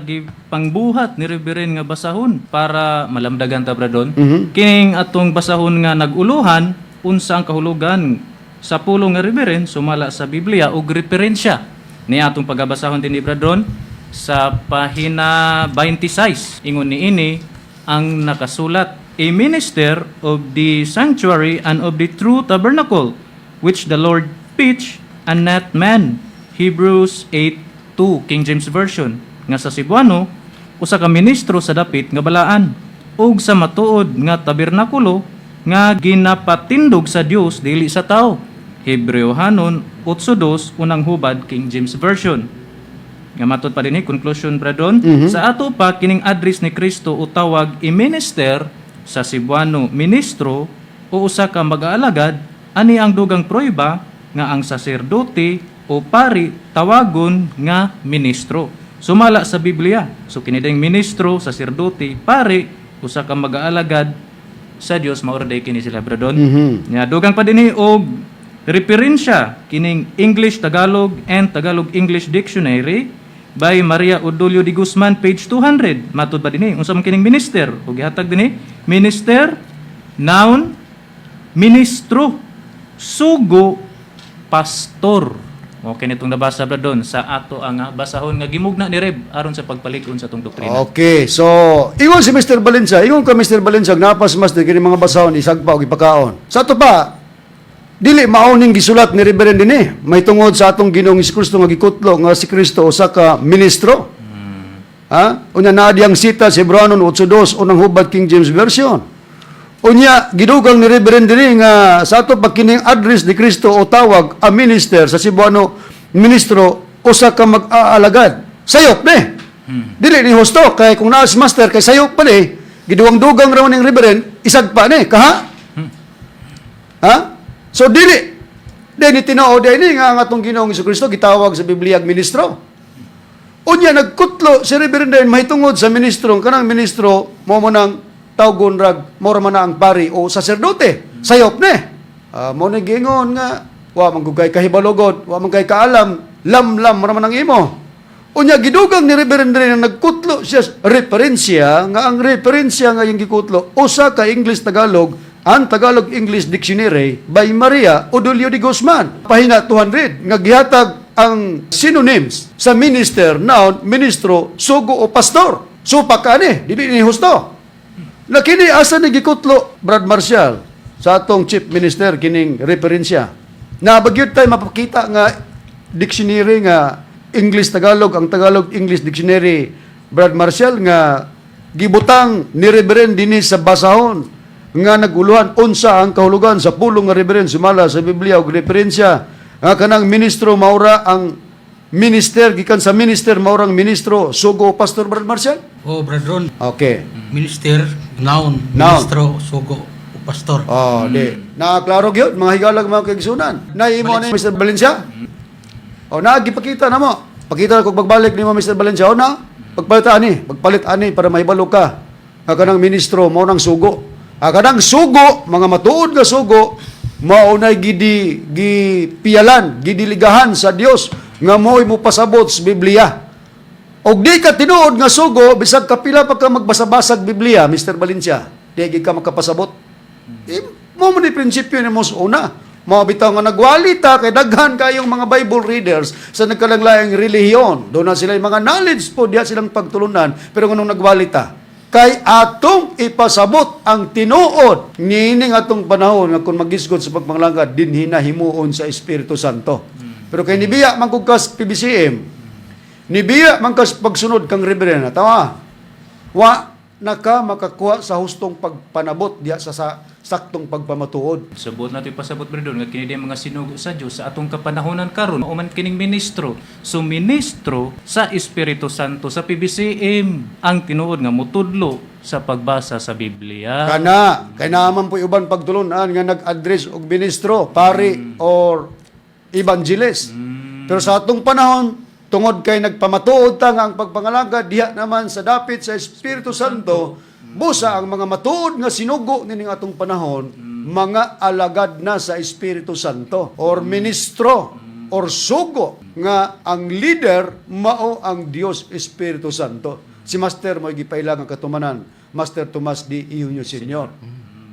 pangbuhat ni Reverend nga basahon para malamdagan ta, Brad Don. Kining atong basahon nga naguluhan, unsa ang kahulugan sa pulong nga Reverend, sumala sa Biblia og referensya ni atong pagabasahon din ni Brad Don sa pahina 26. Ingon ni ini ang nakasulat, a minister of the sanctuary and of the true tabernacle, which the Lord pitched and not man. Hebrews 8:2, King James Version. Nga sa Cebuano, usa ka ministro sa dapit nga balaan, ug sa matuod nga tabernakulo nga ginapatindog sa Dios dili sa tao. Hebreohanon 8:2, unang hubad, King James Version. Nga matod pa din conclusion, Bradon, sa ato pa kining address ni Kristo utawag i-minister sa Cebuano ministro o usa ka mag-aalagad, ani ang dugang proyba nga ang saserdote o pari tawagon nga ministro. Sumala sa Biblia. So kinideng ministro, saserdote, pari, usa ka mag-aalagad sa Dios, maorday kini sila, Bradon. Nga dugang pa dinhi og referensya kining English Tagalog and Tagalog English Dictionary by Maria Odolio de Guzman, page 200. Matod ba dinhi unsa man kining minister? Ug gihatag dinhi, minister, noun, ministro, sugo, pastor. Okay, nitong nabasa ba doon sa ato ang basahon nga gimugna ni Reb aron sa pagpalig-on sa atong doktrina. Okay, so ingon si Mr. Valencia, ingon ka Mr. Valencia, napas mas kini mga basahon isagpa o ipakaon. Sa ato pa, dili mauning gisulat ni Reverend dinhi, may tungod sa atong Ginoong Kristo nga gikutlo nga si Kristo usa ka ministro. Unya naa diyang sita sa Hebreohanon 8:2 unang hubad, King James Version. Unya gidugang ni Reverend dinhi nga sa ato pagkining address ni Kristo o tawag a minister sa Cebuano ministro usa ka mag-aalagad. Sayop ni. Dili ni husto kay kung naas master kay sayop pa ni, gidugang-dugang raw ning Reverend isagpa ni kaha. So dili tinuod ini nga ang atong Ginoong Kristo gitawag sa Biblia ministro. Unya nagkutlo si Reverend din mahitungod sa ministro, kanang ministro mo nang tawgon rag mo man ang pari o saserdote. Sayop ni. Mo ni gingon nga wa man gugay kahibalogod, wa man kay kaalam, lam ra man ang imo. Unya gidugang ni Reverend din nagkutlo siya referensya nga ang referensya nga yung gikutlo usa ka English Tagalog ang Tagalog English Dictionary by Maria Odolio de Guzman. Pahina 200, nga gihatag ang synonyms sa minister, noun, ministro, sugo o pastor. Supa ka ni, dili ni husto. Lakini asa ni gikutlo, Brad Marcial, sa atong chief minister, kining referensya. Nabagyod tayo mapakita nga dictionary nga English Tagalog, ang Tagalog English Dictionary, Brad Marcial, nga gibutang ni Reverend dinhi sa basahon nga naguluhan unsa ang kahulugan sa pulong nga Reverend sumala sa Biblia og referensya nga kanang ministro maura ang minister gikan sa minister maurang ministro sugo pastor, Brad Marcial. Brad Ron, Okay. minister, noun, ministro, sugo, o pastor. Di nakaklaro gyud mga higalag mga kaigsunan. Naimo ni Mr. Valencia. Nagipakita na mo. Pakita ko pagbalik nimo Mr. Valencia na pagpalit ani para mahibalo ka nga kanang ministro maurang sugo. Kanang sugo, mga matuod nga sugo, maunay gipiyalan, gidiligahan sa Dios nga mo'y mo pasabot sa Biblia. Og di ka tinuod nga sugo, bisag kapila pa ka magbasa-basag Biblia, Mr. Valencia, di ka makapasabot. Mo ni prinsipyo ni mos una. Mga bitaw nga nagwalita kay daghan kayong mga Bible readers sa nagkalanglaing relihiyon. Doon na sila mga knowledge po, diya silang pagtulunan. Pero nganong nagwalita? Kay atong ipasabot ang tinuod niining atong panahon nga kung magisgod sa pagpanglangad dinhi na himuon sa Espiritu Santo. Pero kay nibiya man kas PBCM, nibiya man kas pagsunod kang Reverend, tawa. Wa naka makakuha sa hustong pagpanabot diya sa saktong pagpamatuod. Sabot natin pasabot, Bradon, nga kini mga sinugo sa Dios sa atong kapanahonan karon uman kining ministro. So ministro sa Espiritu Santo sa PBCM ang tinuod nga mutudlo sa pagbasa sa Biblia. Kay naman po uban pagtulunan nga nag-address og ministro, pari or evangelist. Pero sa atong panahon tungod kay nagpamatuod ta nga ang pagpangalagad diha naman sa dapit sa Espiritu Santo, busa ang mga matuod nga sinugo nining atong panahon, mga alagad na sa Espiritu Santo or ministro or sugo nga ang leader mao ang Dios Espiritu Santo. Si Master mo gipailang ang katumanan, Master Tomas D. Iunyo Sr.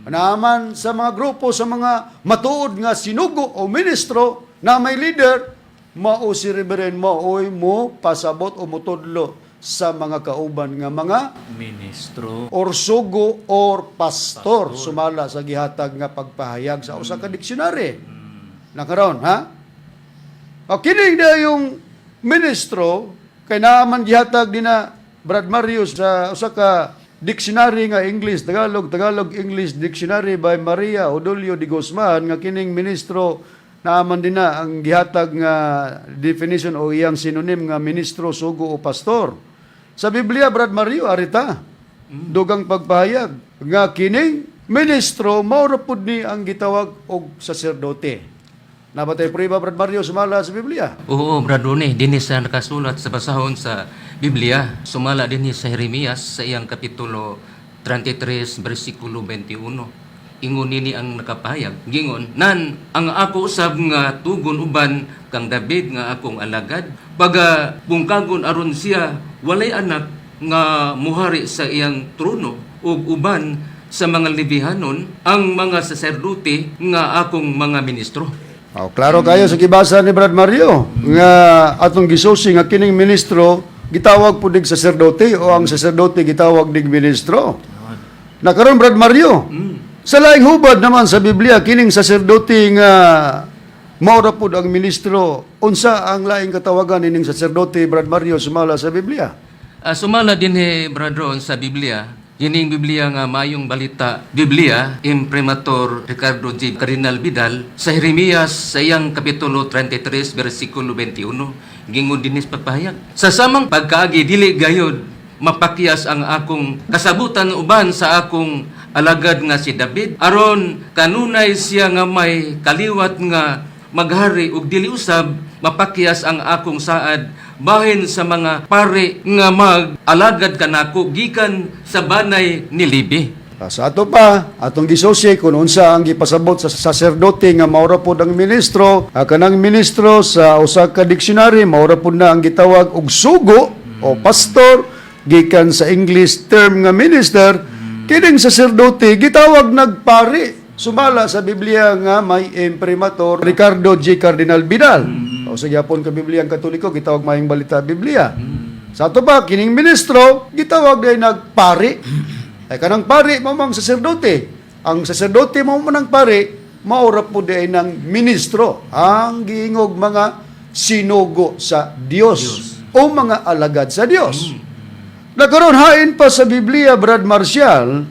Naman sa mga grupo, sa mga matuod nga sinugo o ministro na may leader, mao si Reverend maoy mo pasabot o mutudlo sa mga kauban nga mga Ministro. or sugo or pastor sumala sa gihatag nga pagpahayag sa usa ka diksyonary. Nakaron, ha? O kining na yung ministro kay naaman gihatag din na Brad Marius sa usa ka dictionary nga English, Tagalog English Dictionary by Maria Odolio de Guzman nga kining ministro naaman din na ang gihatag nga definition o iyang synonym nga ministro, sugo o pastor. Sa Biblia, Brad Mario, arita, dugang pagpahayag nga kining ministro mao ra pud ni ang gitawag og saserdote. Nabatay prueba, Brad Mario, sumala sa Biblia. Oo, Brad Ronnie, dinhi sa nakasulat sa basahon sa Biblia, sumala dinhi sa Jeremias sa iyang kapitulo 33 bersikulo 21. Ingon nini ang nakapahayag, gingon, nan ang ako usab nga tugon uban kang David nga akong alagad, paga bungkagon aron siya walay anak nga muhari sa iyang trono ug uban sa mga Levihanon ang mga saserdote nga akong mga ministro. Oh, klaro kayo sa gibasa ni Brad Mario nga atong gisusi nga kining ministro gitawag pud dig saserdote o ang saserdote gitawag dig ministro. Nakaron Brad Mario. Sa laing hubad naman sa Biblia kining saserdote nga mao ra pud ang ministro. Unsa ang laing katawagan nining saserdote Brad Mario sumala sa Biblia? Sumala dinhi Brad Ron sa Biblia. Yining Biblia nga mayong balita Biblia, Imprimatur Ricardo J. Cardinal Vidal, sa Jeremias sa iyang kapitulo 33, versikulo 21, gingon dinis pagpahayag. Sa samang pagkaagi, dili gayod, mapakyas ang akong kasabutan uban sa akong alagad nga si David, aron kanunay siya nga may kaliwat nga maghari ug dili usab, mapakyas ang akong saad bahin sa mga pare nga mag-alagad kanako gikan sa banay ni Libi. Sa ato pa, atong gisusi kung unsa ang gipasabot sa saserdote nga maura pod ang ministro, kanang ministro sa usa ka dictionary maura pod na ang gitawag og sugo o pastor gikan sa English term nga minister, kining saserdote gitawag nagpari. Sumala sa Biblia nga may imprimatur Ricardo J. Cardinal Vidal. O sa gyapon ka Bibliang Katoliko gitawag mayong balita Biblia. Sa ato ba kining ministro gitawag day nagpari. Ay kanang pari mao mang saserdote. Ang saserdote mao man ang pari, mao ra pud day ng ministro. Ang giingog mga sinugo sa Dios o mga alagad sa Dios. Nagkaroon hain pa sa Biblia Brad Marcial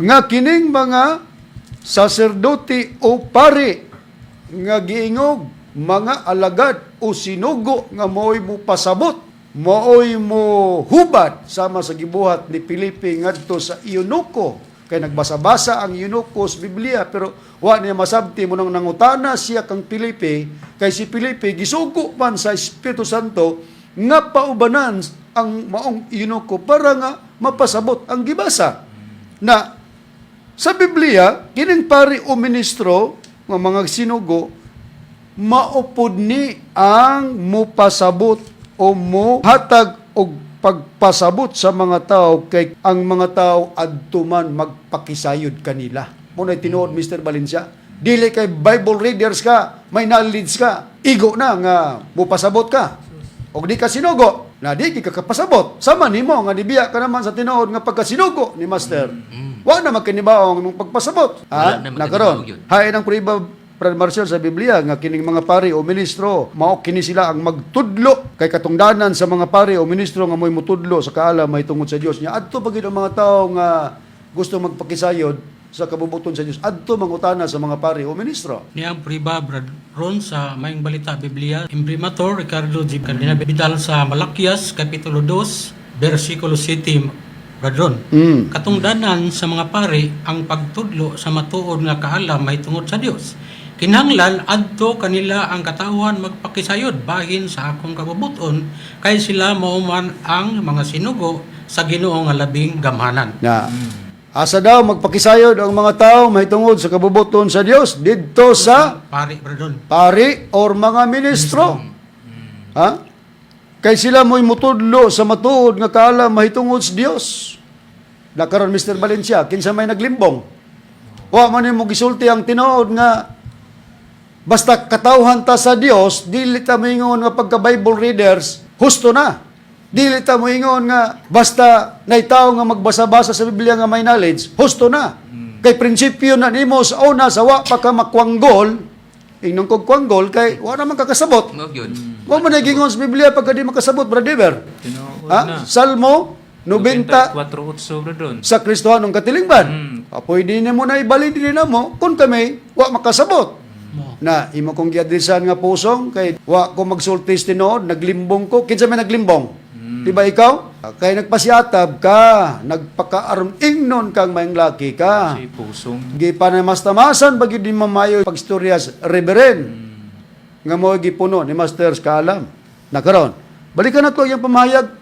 nga kining mga saserdote o pari nga giingog mga alagad o sinugo nga mo'y mo pasabot, mo'y mo hubad sama sa gibuhat ni Filipe ngadto sa eunuko. Kay nagbasa-basa ang eunuko sa Biblia pero wa niya masabti mo nang nangutana siya kang Filipe kay si Filipe gisugo man sa Espiritu Santo nga paubanan ang maong eunuko para nga mapasabot ang gibasa. Na sa Biblia, kining pari o ministro nga mga sinugo maupod ni ang mupasabot o muhatag og pagpasabot sa mga tao kay ang mga tao adto man magpakisayod kanila. Muna tinuod Mr. Valencia, dili kay Bible readers ka, may knowledge ka, igo na nga mupasabot ka. Og di ka sinugo, na di ka kapasabot. Sama nimo nga nibiya ka naman sa tinuod nga pagkasinugo ni Master. Wa na magkanibaw ang imong pagpasabot. Wala na Nakaroon. magkanibaw yun. Hain ang prueba Brad Marcial sa Biblia nga kining mga pari o ministro mao kini sila ang magtudlo kay katungdanan sa mga pari o ministro nga mo'y mutudlo sa kaala may tungod sa Dios niya. Adto pagid ang mga tao nga gusto magpakisayod sa kabubuton sa Dios. Adto mangutana sa mga pari o ministro. Niyang priba Brad Ron sa mayong balita Biblia, Imprimatur Ricardo J. Cardinal Vidal sa Malakias kapitulo 2 bersikulo 7. Brad Ron, katungdanan sa mga pari ang pagtudlo sa matuod nga kaalam may tungod sa Dios. kinahanglan adto kanila ang katauhan magpakisayod bahin sa akong kabubuton kay sila mao man ang mga sinugo sa Ginoo nga labing gamhanan. Na asa daw magpakisayod ang mga tao mahitungod sa kabubuton sa Dios didto sa Pari bradon. pari or mga ministro. Ha? Kay sila mo'y mutudlo sa matuod nga kaalam mahitungod sa Dios. Nakaroon Mr. Valencia, kinsa may naglimbong. Wa man nimo gisulti ang tinuod nga basta katawhan ta sa Dios, dili ta moingon nga pagka Bible readers, husto na. Dili ta moingon nga basta naitaw nga magbasa-basa sa Biblia nga may knowledge, husto na. Kay prinsipyo na nimo sa una sa wa pa ka makwanggol, ingnon kog kwanggol kay wa naman kakasabot. Mao gyud. Wa man nagingon sa Biblia pagka di makasabot, brother. Tinuod Ha? na. Salmo 90 4:8 bradon. sa Kristohanong katilingban. Pwede ni mo na ibalin din na mo kung kami wa makasabot. Na imo kong giadresan nga pusong kay wa ko magsultis tinuod, naglimbong ko. Kinsa may naglimbong? Diba ikaw? Kay nagpasyatab ka, nagpakaaron ingnon kang mayang laki ka. Si pusong. Gipanamastamasan bagi di mamayo pagstorya sa reverend. Nga mo gipuno ni Master Kalam. Nakaron. Balikan na to yung pamahayag.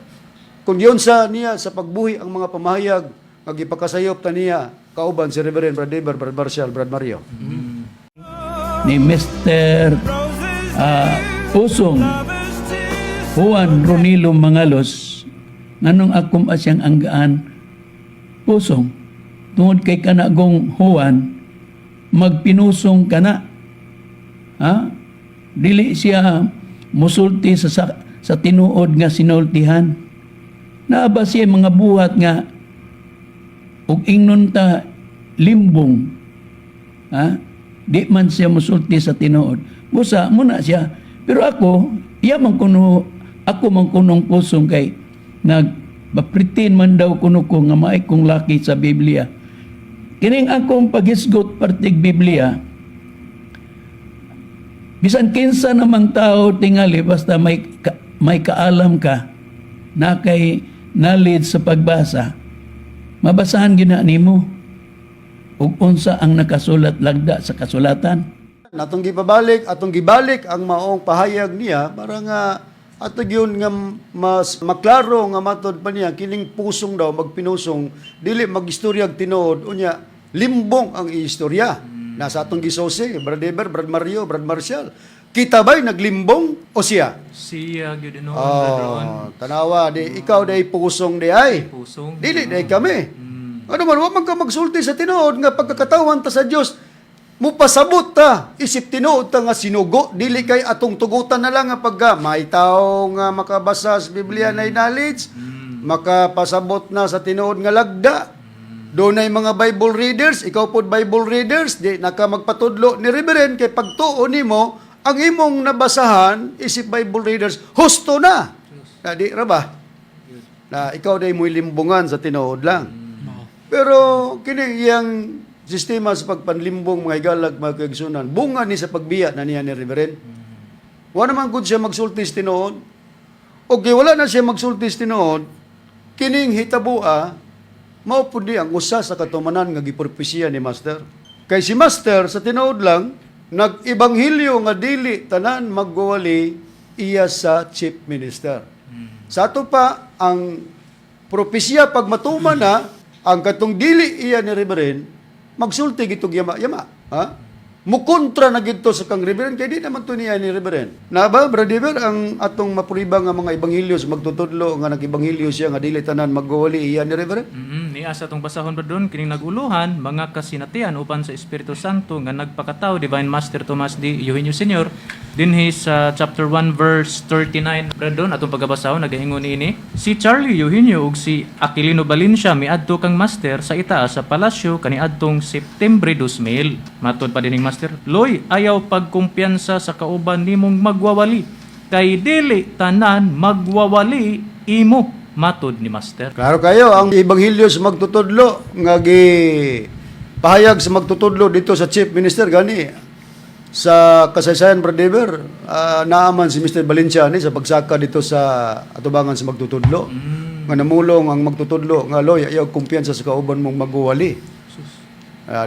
Kung yun sa niya sa pagbuhi ang mga pamahayag nga gipakasayop ta niya kauban si Reverend Brad Deber, Brad Marcial, Brad Mario. Ni Mr. Pusong Juan Ronilo Mangalos nganong akom asyang anggaan Pusong tungod kay kanagong Juan magpinusong kana dili siya musulti sa tinuod nga sinultihan naaba siya mga buhat nga ug ingnon ta limbong di man siya musulti sa tinuod busa muna siya pero ako ako man kunong pusong kay nagbapritin man daw kuno ko nga maay kong laki sa Biblia kining akong paghisgot partig Biblia bisan kinsa namang tao tingali basta may kaalam ka na kay knowledge sa pagbasa mabasahan gina nimo ug unsa ang nakasulat lagda sa kasulatan. Atong gibalik ang maong pahayag niya para nga ato yun nga mas maklaro nga matod pa niya kining pusong daw magpinusong dili magistoryag tinuod unya limbong ang istorya. Nasa atong gisose, Brad Deber, Brad Mario, Brad Marcial. Kita ba'y naglimbong o siya? Siya gyud no bradon. Tanawa, ikaw day pusong day ay. Pusong. Dili day kami. Ano man, wa man ka magsulti sa tinuod nga pagkakatawan ta sa Dios. Mupasabot ta, isip tinuod ta nga sinugo, dili kay atong tugutan na lang nga pagka may tao nga makabasa sa Biblia na knowledge, makapasabot na sa tinuod nga lagda. Doon ay mga Bible readers, ikaw po Bible readers, di naka magpatudlo ni Reverend kay pagtuo nimo ang imong nabasahan isip Bible readers, husto na. Na di ra ba? Na ikaw day mo'y limbungan sa tinuod lang. Pero kini iyang sistema sa pagpanlimbong mga higalag, mga kaigsunan, bunga ni sa pagbiya na niya ni Reverend. Wala naman good siya magsultis tinuod. Okay, wala na siya magsultis tinuod, kining hitabua, maupod ang usa sa katumanan nga gipropesiya ni Master. Kay si Master, sa tinuod lang, nag-ibanghilyo nga dili tanan magwawali iya sa Chief Minister. Sa ato pa, ang propesya pag matuman na, ang katong dili iya ni Reverend, magsulti gitog yama-yama. Ha? Mukontra na gito sa kang Reverend, kaya di naman to niya ni Reverend. Na ba, Brother, ang atong mapuriba nga mga ebanghelyos, magtutudlo nga nag-ebanghelyos siya nga dili tanan magwawali iya ni Reverend? Niasa atong basahon bradon kining naguluhan mga kasinatian upan sa Espiritu Santo nga nagpakataw Divine Master Tomas D. Eugenio Sr. dinhi sa chapter 1 verse 39 bradon atong pagabasahon nagaingon ini si Charlie Eugenio ug si Aquilino Valencia miadto kang master sa itaas sa palasyo kaniadtong Septembre 2000 matud pa dining master Loy ayaw pagkumpiyansa sa kauban nimong magwawali kay dili tanan magwawali imo matod ni Master. Klaro kayo, ang ebanghelyos magtutudlo, nga pahayag sa magtutudlo dito sa Chief Minister, gani, sa kasaysayan, Brother, naaman si Mr. Valencia ni sa pagsaka dito sa atubangan sa magtutudlo. Nga namulong ang magtutudlo, nga loy, ayaw kumpiyansa sa kauban mong magwawali.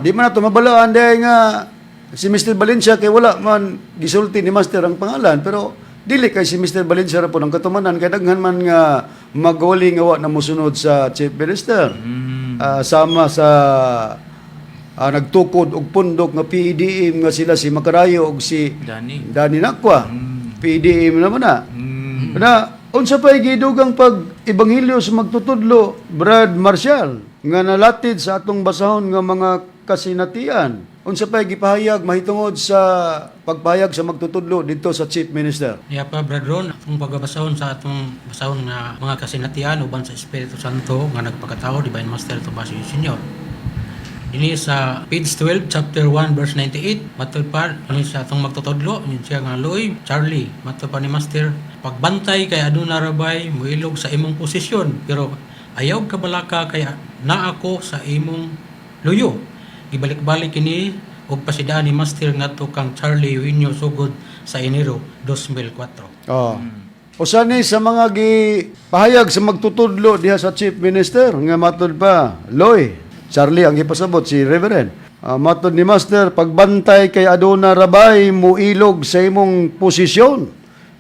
Di man na ito mabalaan dahil nga Si Mr. Valencia kay wala man gisulti ni Master ang pangalan, pero dili kay si Mr. Valencia ra po ng katumanan kay daghan man nga magwali nga wa na mosunod sa Chief Minister. Sama sa nagtukod og pundok nga PDM nga sila si Macarayo og si Dani. Nakwa. PDM naman na. Na unsa pay gidugang pag ebanghelyo sa magtutudlo, Brad Marcial, nga nalatid sa atong basahon nga mga kasinatian. Unsa pay gipahayag mahitungod sa pagpahayag sa magtutudlo dito sa Chief Minister? Iya pa, Brad Ron, akong pagbabasahon sa atong basahon nga mga kasinatian uban sa Espiritu Santo nga nagpakatao, Divine Master Tomasio Sr. Ini sa page 12, chapter 1, verse 98. Matod pa, ini sa atong magtutudlo, yun siya nga, Loy, Charlie, matod pa ni Master, pagbantay kay aduna rabay, muilog sa imong posisyon, pero ayaw ka balaka kaya na ako sa imong luyo. Ibalik-balik kini og pasidaan ni Master ngadto kang Charlie Eugenio sugod sa Enero 2004. Oh. Usa ni sa mga gipahayag sa magtutudlo diha sa Chief Minister nga matod pa, Loy, Charlie ang gipasabot si Reverend. Matod ni Master, pagbantay kay aduna rabay muilog sa imong posisyon.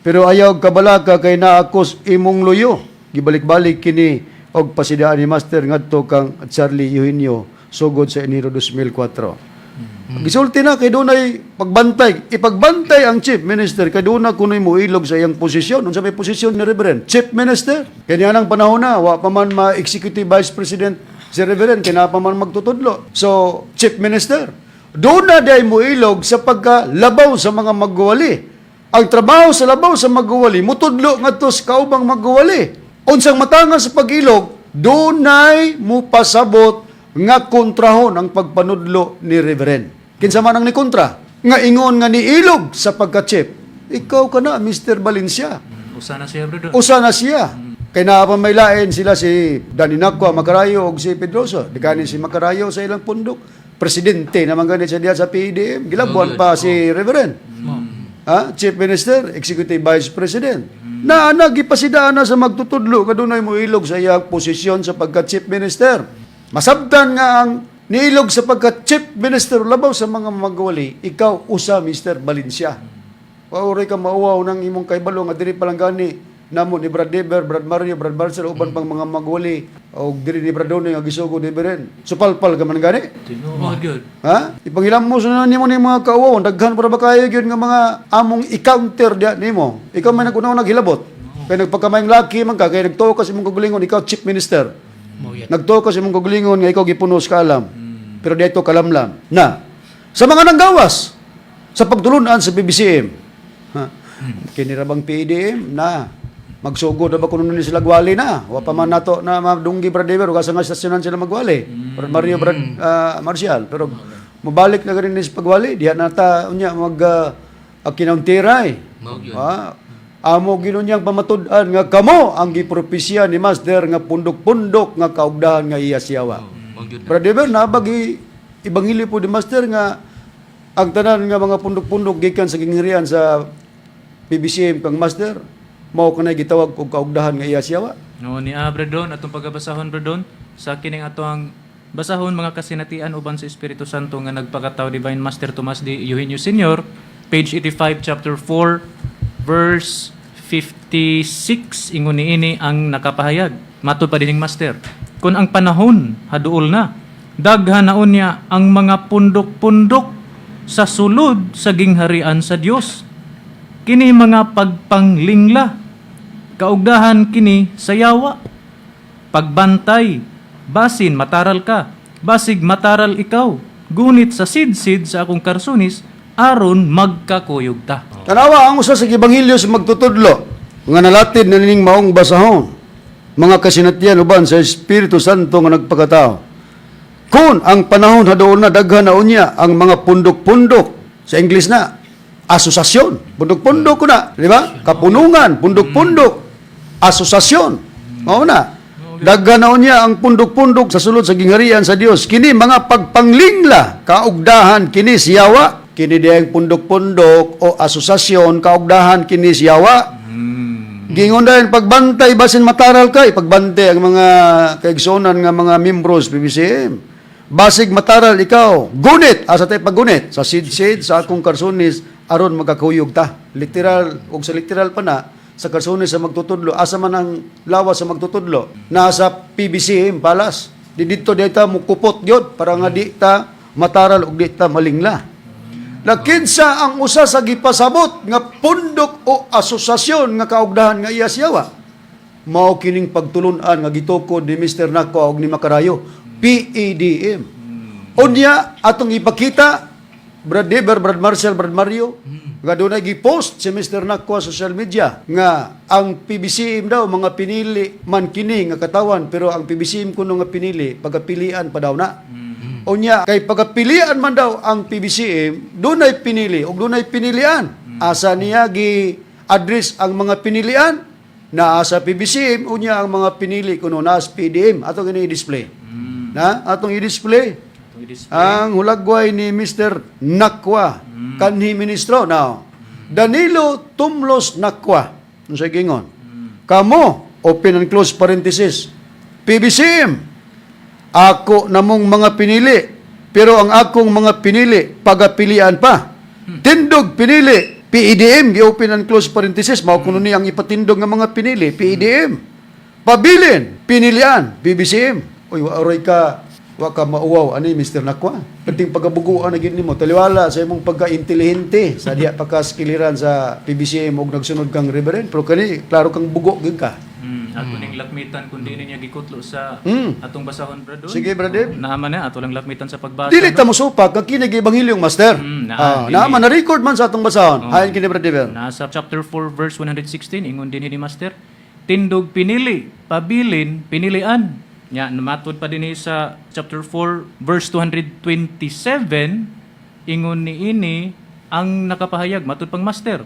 Pero ayaw kabalaka kay naa ako imong luyo. Gibalik-balik kini og pasidaan ni Master ngadto kang Charlie Eugenio sugod sa Enero 2004. Gisulti na kay dunay pagbantay. Ipagbantay ang Chief Minister kay duna kunoy muilog sa iyang posisyon. Unsa may posisyon ni Reverend? Chief Minister. Kanya nang panahon na wa pa man ma-Executive Vice President si Reverend kina pa man magtutudlo. So, Chief Minister, duna day muilog sa pagkalabaw sa mga magwali. Ang trabaho sa labaw sa magwali mutudlo ngadto sa kaubang magwali. Unsang matanga sa pag-ilog, dunay mo pasabot nga kontrahon ang pagpanudlo ni Reverend. Kinsa man ang ni kontra? Nga ingon nga niilog sa pagka-chief. Ikaw ka na, Mr. Valencia. Usa na siya, brother. Usa na siya. Kaya napamailain sila si Dani Nakwa, Macarayo o si Pedroso. Di gani si Macarayo sa ilang pundok. Presidente naman ganit siya diya sa PDM. Gilabuan pa si Reverend. Chief Minister, Executive Vice President. Na nagipasidaan na sa magtutudlo kadunay mo ilog sa iyang posisyon sa pagka-Chief Minister. Masabtan nga ang niilog sa pagka-Chief Minister labaw sa mga magwali, ikaw usa Mr. Valencia. Pauray ka mauwaw ng imong kaibalo nga diri palang gani namo ni Brad Deber, Brad Mario, Brad Barcel uban pang mga magwali o diri ni Brad Donay nga gisugo ni Beren. Supalpal ka man gani? Tinuod gyud. Ha? Ipangilam mo sa nimo ni mga kauwaw, daghan para ba kayo gyud nga mga among i-counter diha nimo. Ikaw may nagunaw naghilabot. Kaya nagpagkamayang laki man ka kay nagtuo ka sa imong kagulingon ikaw Chief Minister. Nagtuo ka sa imong kagulingon nga ikaw gipunos ka alam. Pero dito kalamlam. Na sa mga nanggawas sa pagtulunan sa BBCM. Ha? Kinirabang PDM na magsugod na ba kuno ni sila gwali na. Wa pa man nato na madunggi Brad Dever kasi nga stasyonan sila magwali. Brad Mario, Brad Marcial. Pero mabalik na ganin sa pagwali. Diha nata unya mag kinuntiray. Amo ginunyang pamatud-an nga kamo ang gipropesya ni Master nga pundok-pundok nga kaugdahan nga iya siyawa. Brad Dever nabagi ibangili po ni Master nga ang tanan nga mga pundok-pundok gikan sa gingharian sa PBCM kang Master mao kanay gitawag og kaugdahan nga iya siyawa. No ni Bradon atong pagabasahon Bradon sa kining ato ang basahon mga kasinatian uban sa Espiritu Santo nga nagpakataw Divine Master Tomas D. Eugenio Sr. page 85 chapter 4 verse 56 ingon niini ang nakapahayag. Matod pa dining Master. Kung ang panahon haduol na, daghan na unya ang mga pundok-pundok sa sulod sa gingharian sa Dios. Kini mga pagpanglingla, kaugdahan kini sa yawa. Pagbantay, basin mataral ka, basig mataral ikaw. Gunit sa sid-sid sa akong karsunis, aron magkakuyog ta. Tanawa ang usa sa ebanghelyo sa magtutudlo nga nalatid na nining maong basahon. Mga kasinatian uban sa Espiritu Santo nga nagpakatao. Kung ang panahon haduol na daghan na unya ang mga pundok-pundok sa English na asosasyon, pundok-pundok ko na, di ba? Kapunungan, pundok-pundok, asosasyon. Mao na. Daghan na unya ang pundok-pundok sa sulod sa gingharian sa Dios. Kini mga pagpanglingla, kaugdahan kini siyawa. Kini diyang pundok-pundok o asosasyon, kaugdahan kini siyawa. Gingon dahil pagbantay, basin mataral ka, ipagbantay ang mga kaigsonan nga mga membros PBCM. basig mataral ikaw, gunit, asa tayo paggunit, sa sid-sid, sa akong karsunis, aron magkakuyog ta. Literal, o sa literal pa na, sa karsunis sa magtutudlo, asa man ang lawas sa magtutudlo, nasa PBCM, palas. Di dito ta mukupot yun, para nga di ta mataral o di ta malingla. Kinsa ang usa sa gipasabot nga pundok o asosasyon nga kaugdahan nga iya siyawa. Mao kining pagtulunan nga gitukod ni Mr. Nakwa og ni Makarayo, PEDM. Unya atong ipakita Brad Deber, Brad Marcel, Brad Mario, nga doon ay gipost si Mr. Nakwa sa social media nga ang PBCM daw mga pinili man kini nga katawan pero ang PBCM kuno nga pinili pagapilian pa daw na. Unya kay pagapilian man daw ang PBCM doon ay pinili ug doon ay pinilian. Asa niya gi-address ang mga pinilian na sa PBCM unya ang mga pinili kuno na sa PDM atong ini-display. Na atong i-display ang hulagway ni Mr. Nakwa kanhi ministro. Now, Danilo Tumlos Nakwa. Ano sa gingon? Kamo, open and close parenthesis, PBCM, ako namong mga pinili, pero ang akong mga pinili, pagapilian pa. Tindog pinili, PEDM, open and close parenthesis, mao kuno ni ang ipatindog nga mga pinili, PEDM. Pabilin, pinilian, PBCM. Uy, aroy ka, wa ka mauwaw ani Mr. Nakwa. Perting pagabuguan na gid nimo taliwala sa imong pagka-intelihente sa diha pagkaskiliran sa PBCM og nagsunod kang reverend pero kani klaro kang bugo gyud ka. Ato ning lakmitan kundi niya gikutlo sa atong basahon brad. Sige brother. Naaman na ato lang lakmitan sa pagbasa. Dili ta mo supak kag kini ebanghelyo master. Naaman na record man sa atong basahon. Hayon kini brother. Nasa chapter 4 verse 116 ingon din ni Master. Tindog pinili, pabilin, pinilian. Nya namatod pa din sa chapter 4 verse 227 ingon ni ini ang nakapahayag matud pang master.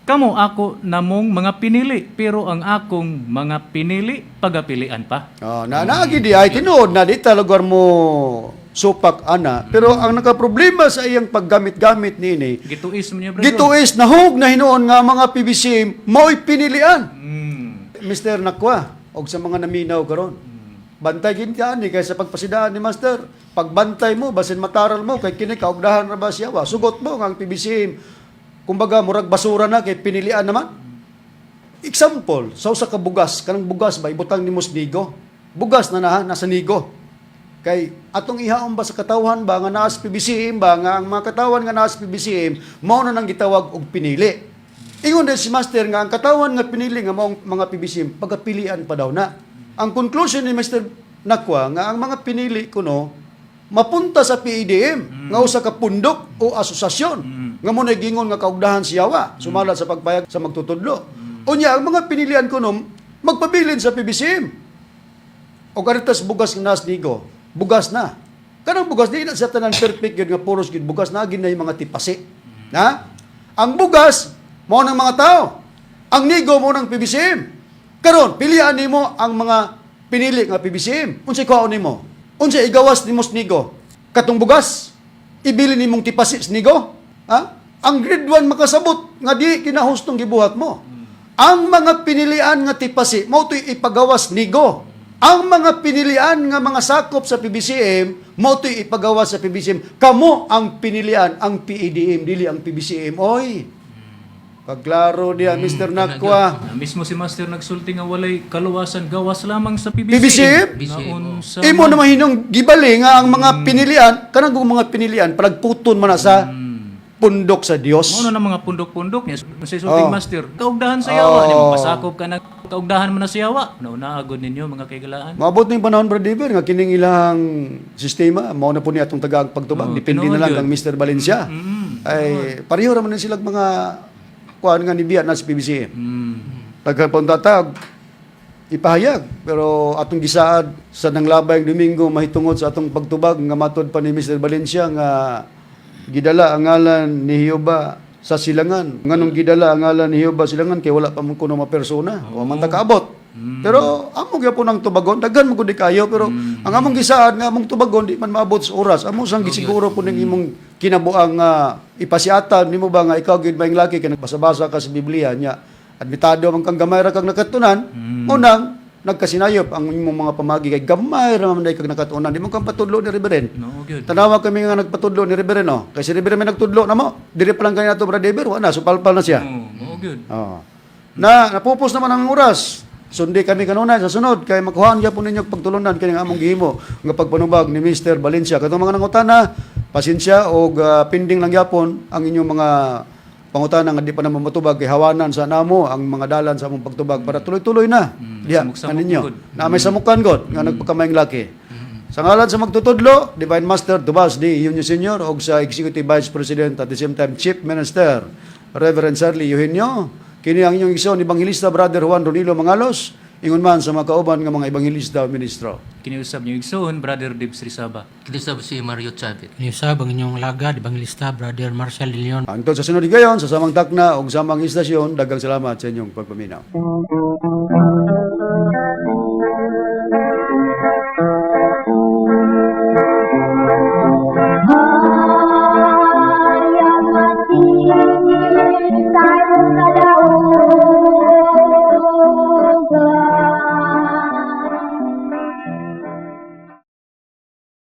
Kamo ako namong mga pinili pero ang akong mga pinili pagapilian pa. Naagi di ay tinuod na di talaga mo supak ana pero ang nakaproblema sa iyang paggamit-gamit nini Gituis mo niya brother. gituis nahug na hinuon nga mga PBCM mao'y pinilian. Mr. Nakwa og sa mga naminaw karon. Bantay gid ka ni kaysa pagpasidaan ni master. Pagbantay mo basin mataral mo kay kini kaugdahan ra ba siya wa. Sugot mo nga ang PBCM kumbaga murag basura na kay pinilian naman. Example, sa usa ka bugas, kanang bugas ba ibutang nimo sa nigo. Bugas na nasa nigo. Kay atong ihaon ba sa katawhan ba nga naa sa PBCM ba nga ang mga katawan nga naa sa PBCM mao na nang gitawag og pinili. Ingon din si master nga ang katawan nga pinili nga maong mga PBCM pagapilian pa daw na. Ang conclusion ni Mr. Nakwa nga ang mga pinili kuno mapunta sa PEDM nga usa ka pundok o asosasyon nga mo gingon nga kaugdahan siyawa sumala sa pagpayag sa magtutudlo. Unya ang mga pinilian kuno magpabilin sa PBCM. O karitas bugas nga nas nigo, bugas na. Kanang bugas di na sa tanan perfect gyud nga puros gyud bugas na gid na yung mga tipasi. Na? Ang bugas mao ng mga tao. Ang nigo mo ng PBCM. Karon, pilihan nimo ang mga pinili nga PBCM. Unsay kuhaon nimo? Unsay igawas nimo sa nigo? Katong bugas, ibili nimong tipasi sa nigo? Ha? Ang grade 1 makasabot nga di kinahustong gibuhat mo. Ang mga pinilian nga tipasi mao toy ipagawas nigo. Ang mga pinilian nga mga sakop sa PBCM mao toy ipagawas sa PBCM. Kamo ang pinilian ang PEDM dili ang PBCM. Oy. Pagklaro niya, Mr. Nakwa. Mismo si Master nagsulti nga walay kaluwasan gawas lamang sa PBCM. PBCM? Imo naman hinong gibali nga ang mga pinilian, kanang mga pinilian, palagputon man na sa pundok sa Dios. Ano na mga pundok-pundok niya sa sulting Master. Kaugdahan sa yawa. Ni pasakop ka na kaugdahan mo na sa yawa. Nauna-agod ninyo mga kaigalaan. Maabot na yung panahon, Brad Dever, nga kining ilang sistema, mao na po niya itong taga pagtubag. Depende na lang kang Mr. Valencia. Ay, pareho naman na silang mga kuhaan nga ni Biat na sa PBCM. Nagkapuntatag, ipahayag. Pero atong gisaad sa nanglabay ang Domingo, mahitungod sa atong pagtubag, nga matod pa ni Mr. Valencia, nga gidala ang ngalan ni Hioba sa silangan. Nganong gidala ang ngalan ni Hioba silangan, kay wala pa mong kuno mga persona. O man takaabot. Pero among gyapon ang tubagon, daghan mo gud kayo pero ang among gisaad nga among tubagon di man maabot sa oras. Amo sang gisiguro po ning imong kinabuang ipasiatan nimo ba nga ikaw gid maayong laki kay nagbasa-basa ka sa Biblia nya. Admitado man kang gamay ra kang nakatunan, unang nagkasinayop ang imong mga pamagi kay gamay ra man day kag nakatunan. Di mo kang patudlo ni Reverend. No, good. Tanawa kami nga nagpatudlo ni Reverend no. Kay si Reverend may nagtudlo na mo. Diri pa lang kanina to Brother Deber, wala supalpal na siya. No, good. Oh. Napupos naman ang oras. Sundi kami kanunay sa sunod kay makuhaan gyapon ninyo pagtulunan kini nga among gihimo nga pagpanubag ni Mr. Valencia. Katong mga nangutana, pasensya og pending lang gyapon ang inyong mga pangutana nga di pa naman matubag kay hawanan sa namo ang mga dalan sa among pagtubag para tuloy-tuloy na. Diya samok-samok kaninyo. good. Na may samukan god nga nagpakamayng laki. Sa ngalan sa magtutudlo, Divine Master Tomas D. Eugenio Sr. og sa Executive Vice President at the same time Chief Minister Reverend Charlie Eugenio, kini ang inyong igsoon Ebanghilista Brother Juan Ronilo Mangalos, ingon man sa mga kauban nga mga Ebanghilista o ministro. Kiniusab niyo igsoon, Brother Dibs Rizaba. Kinisab si Mario Chavit. Niusab ang inyong alagad, Ebanghilista Brother Marcial De Leon. Antod sa sunod gayon, sa samang takna o samang istasyon, daghang salamat sa inyong pagpaminaw.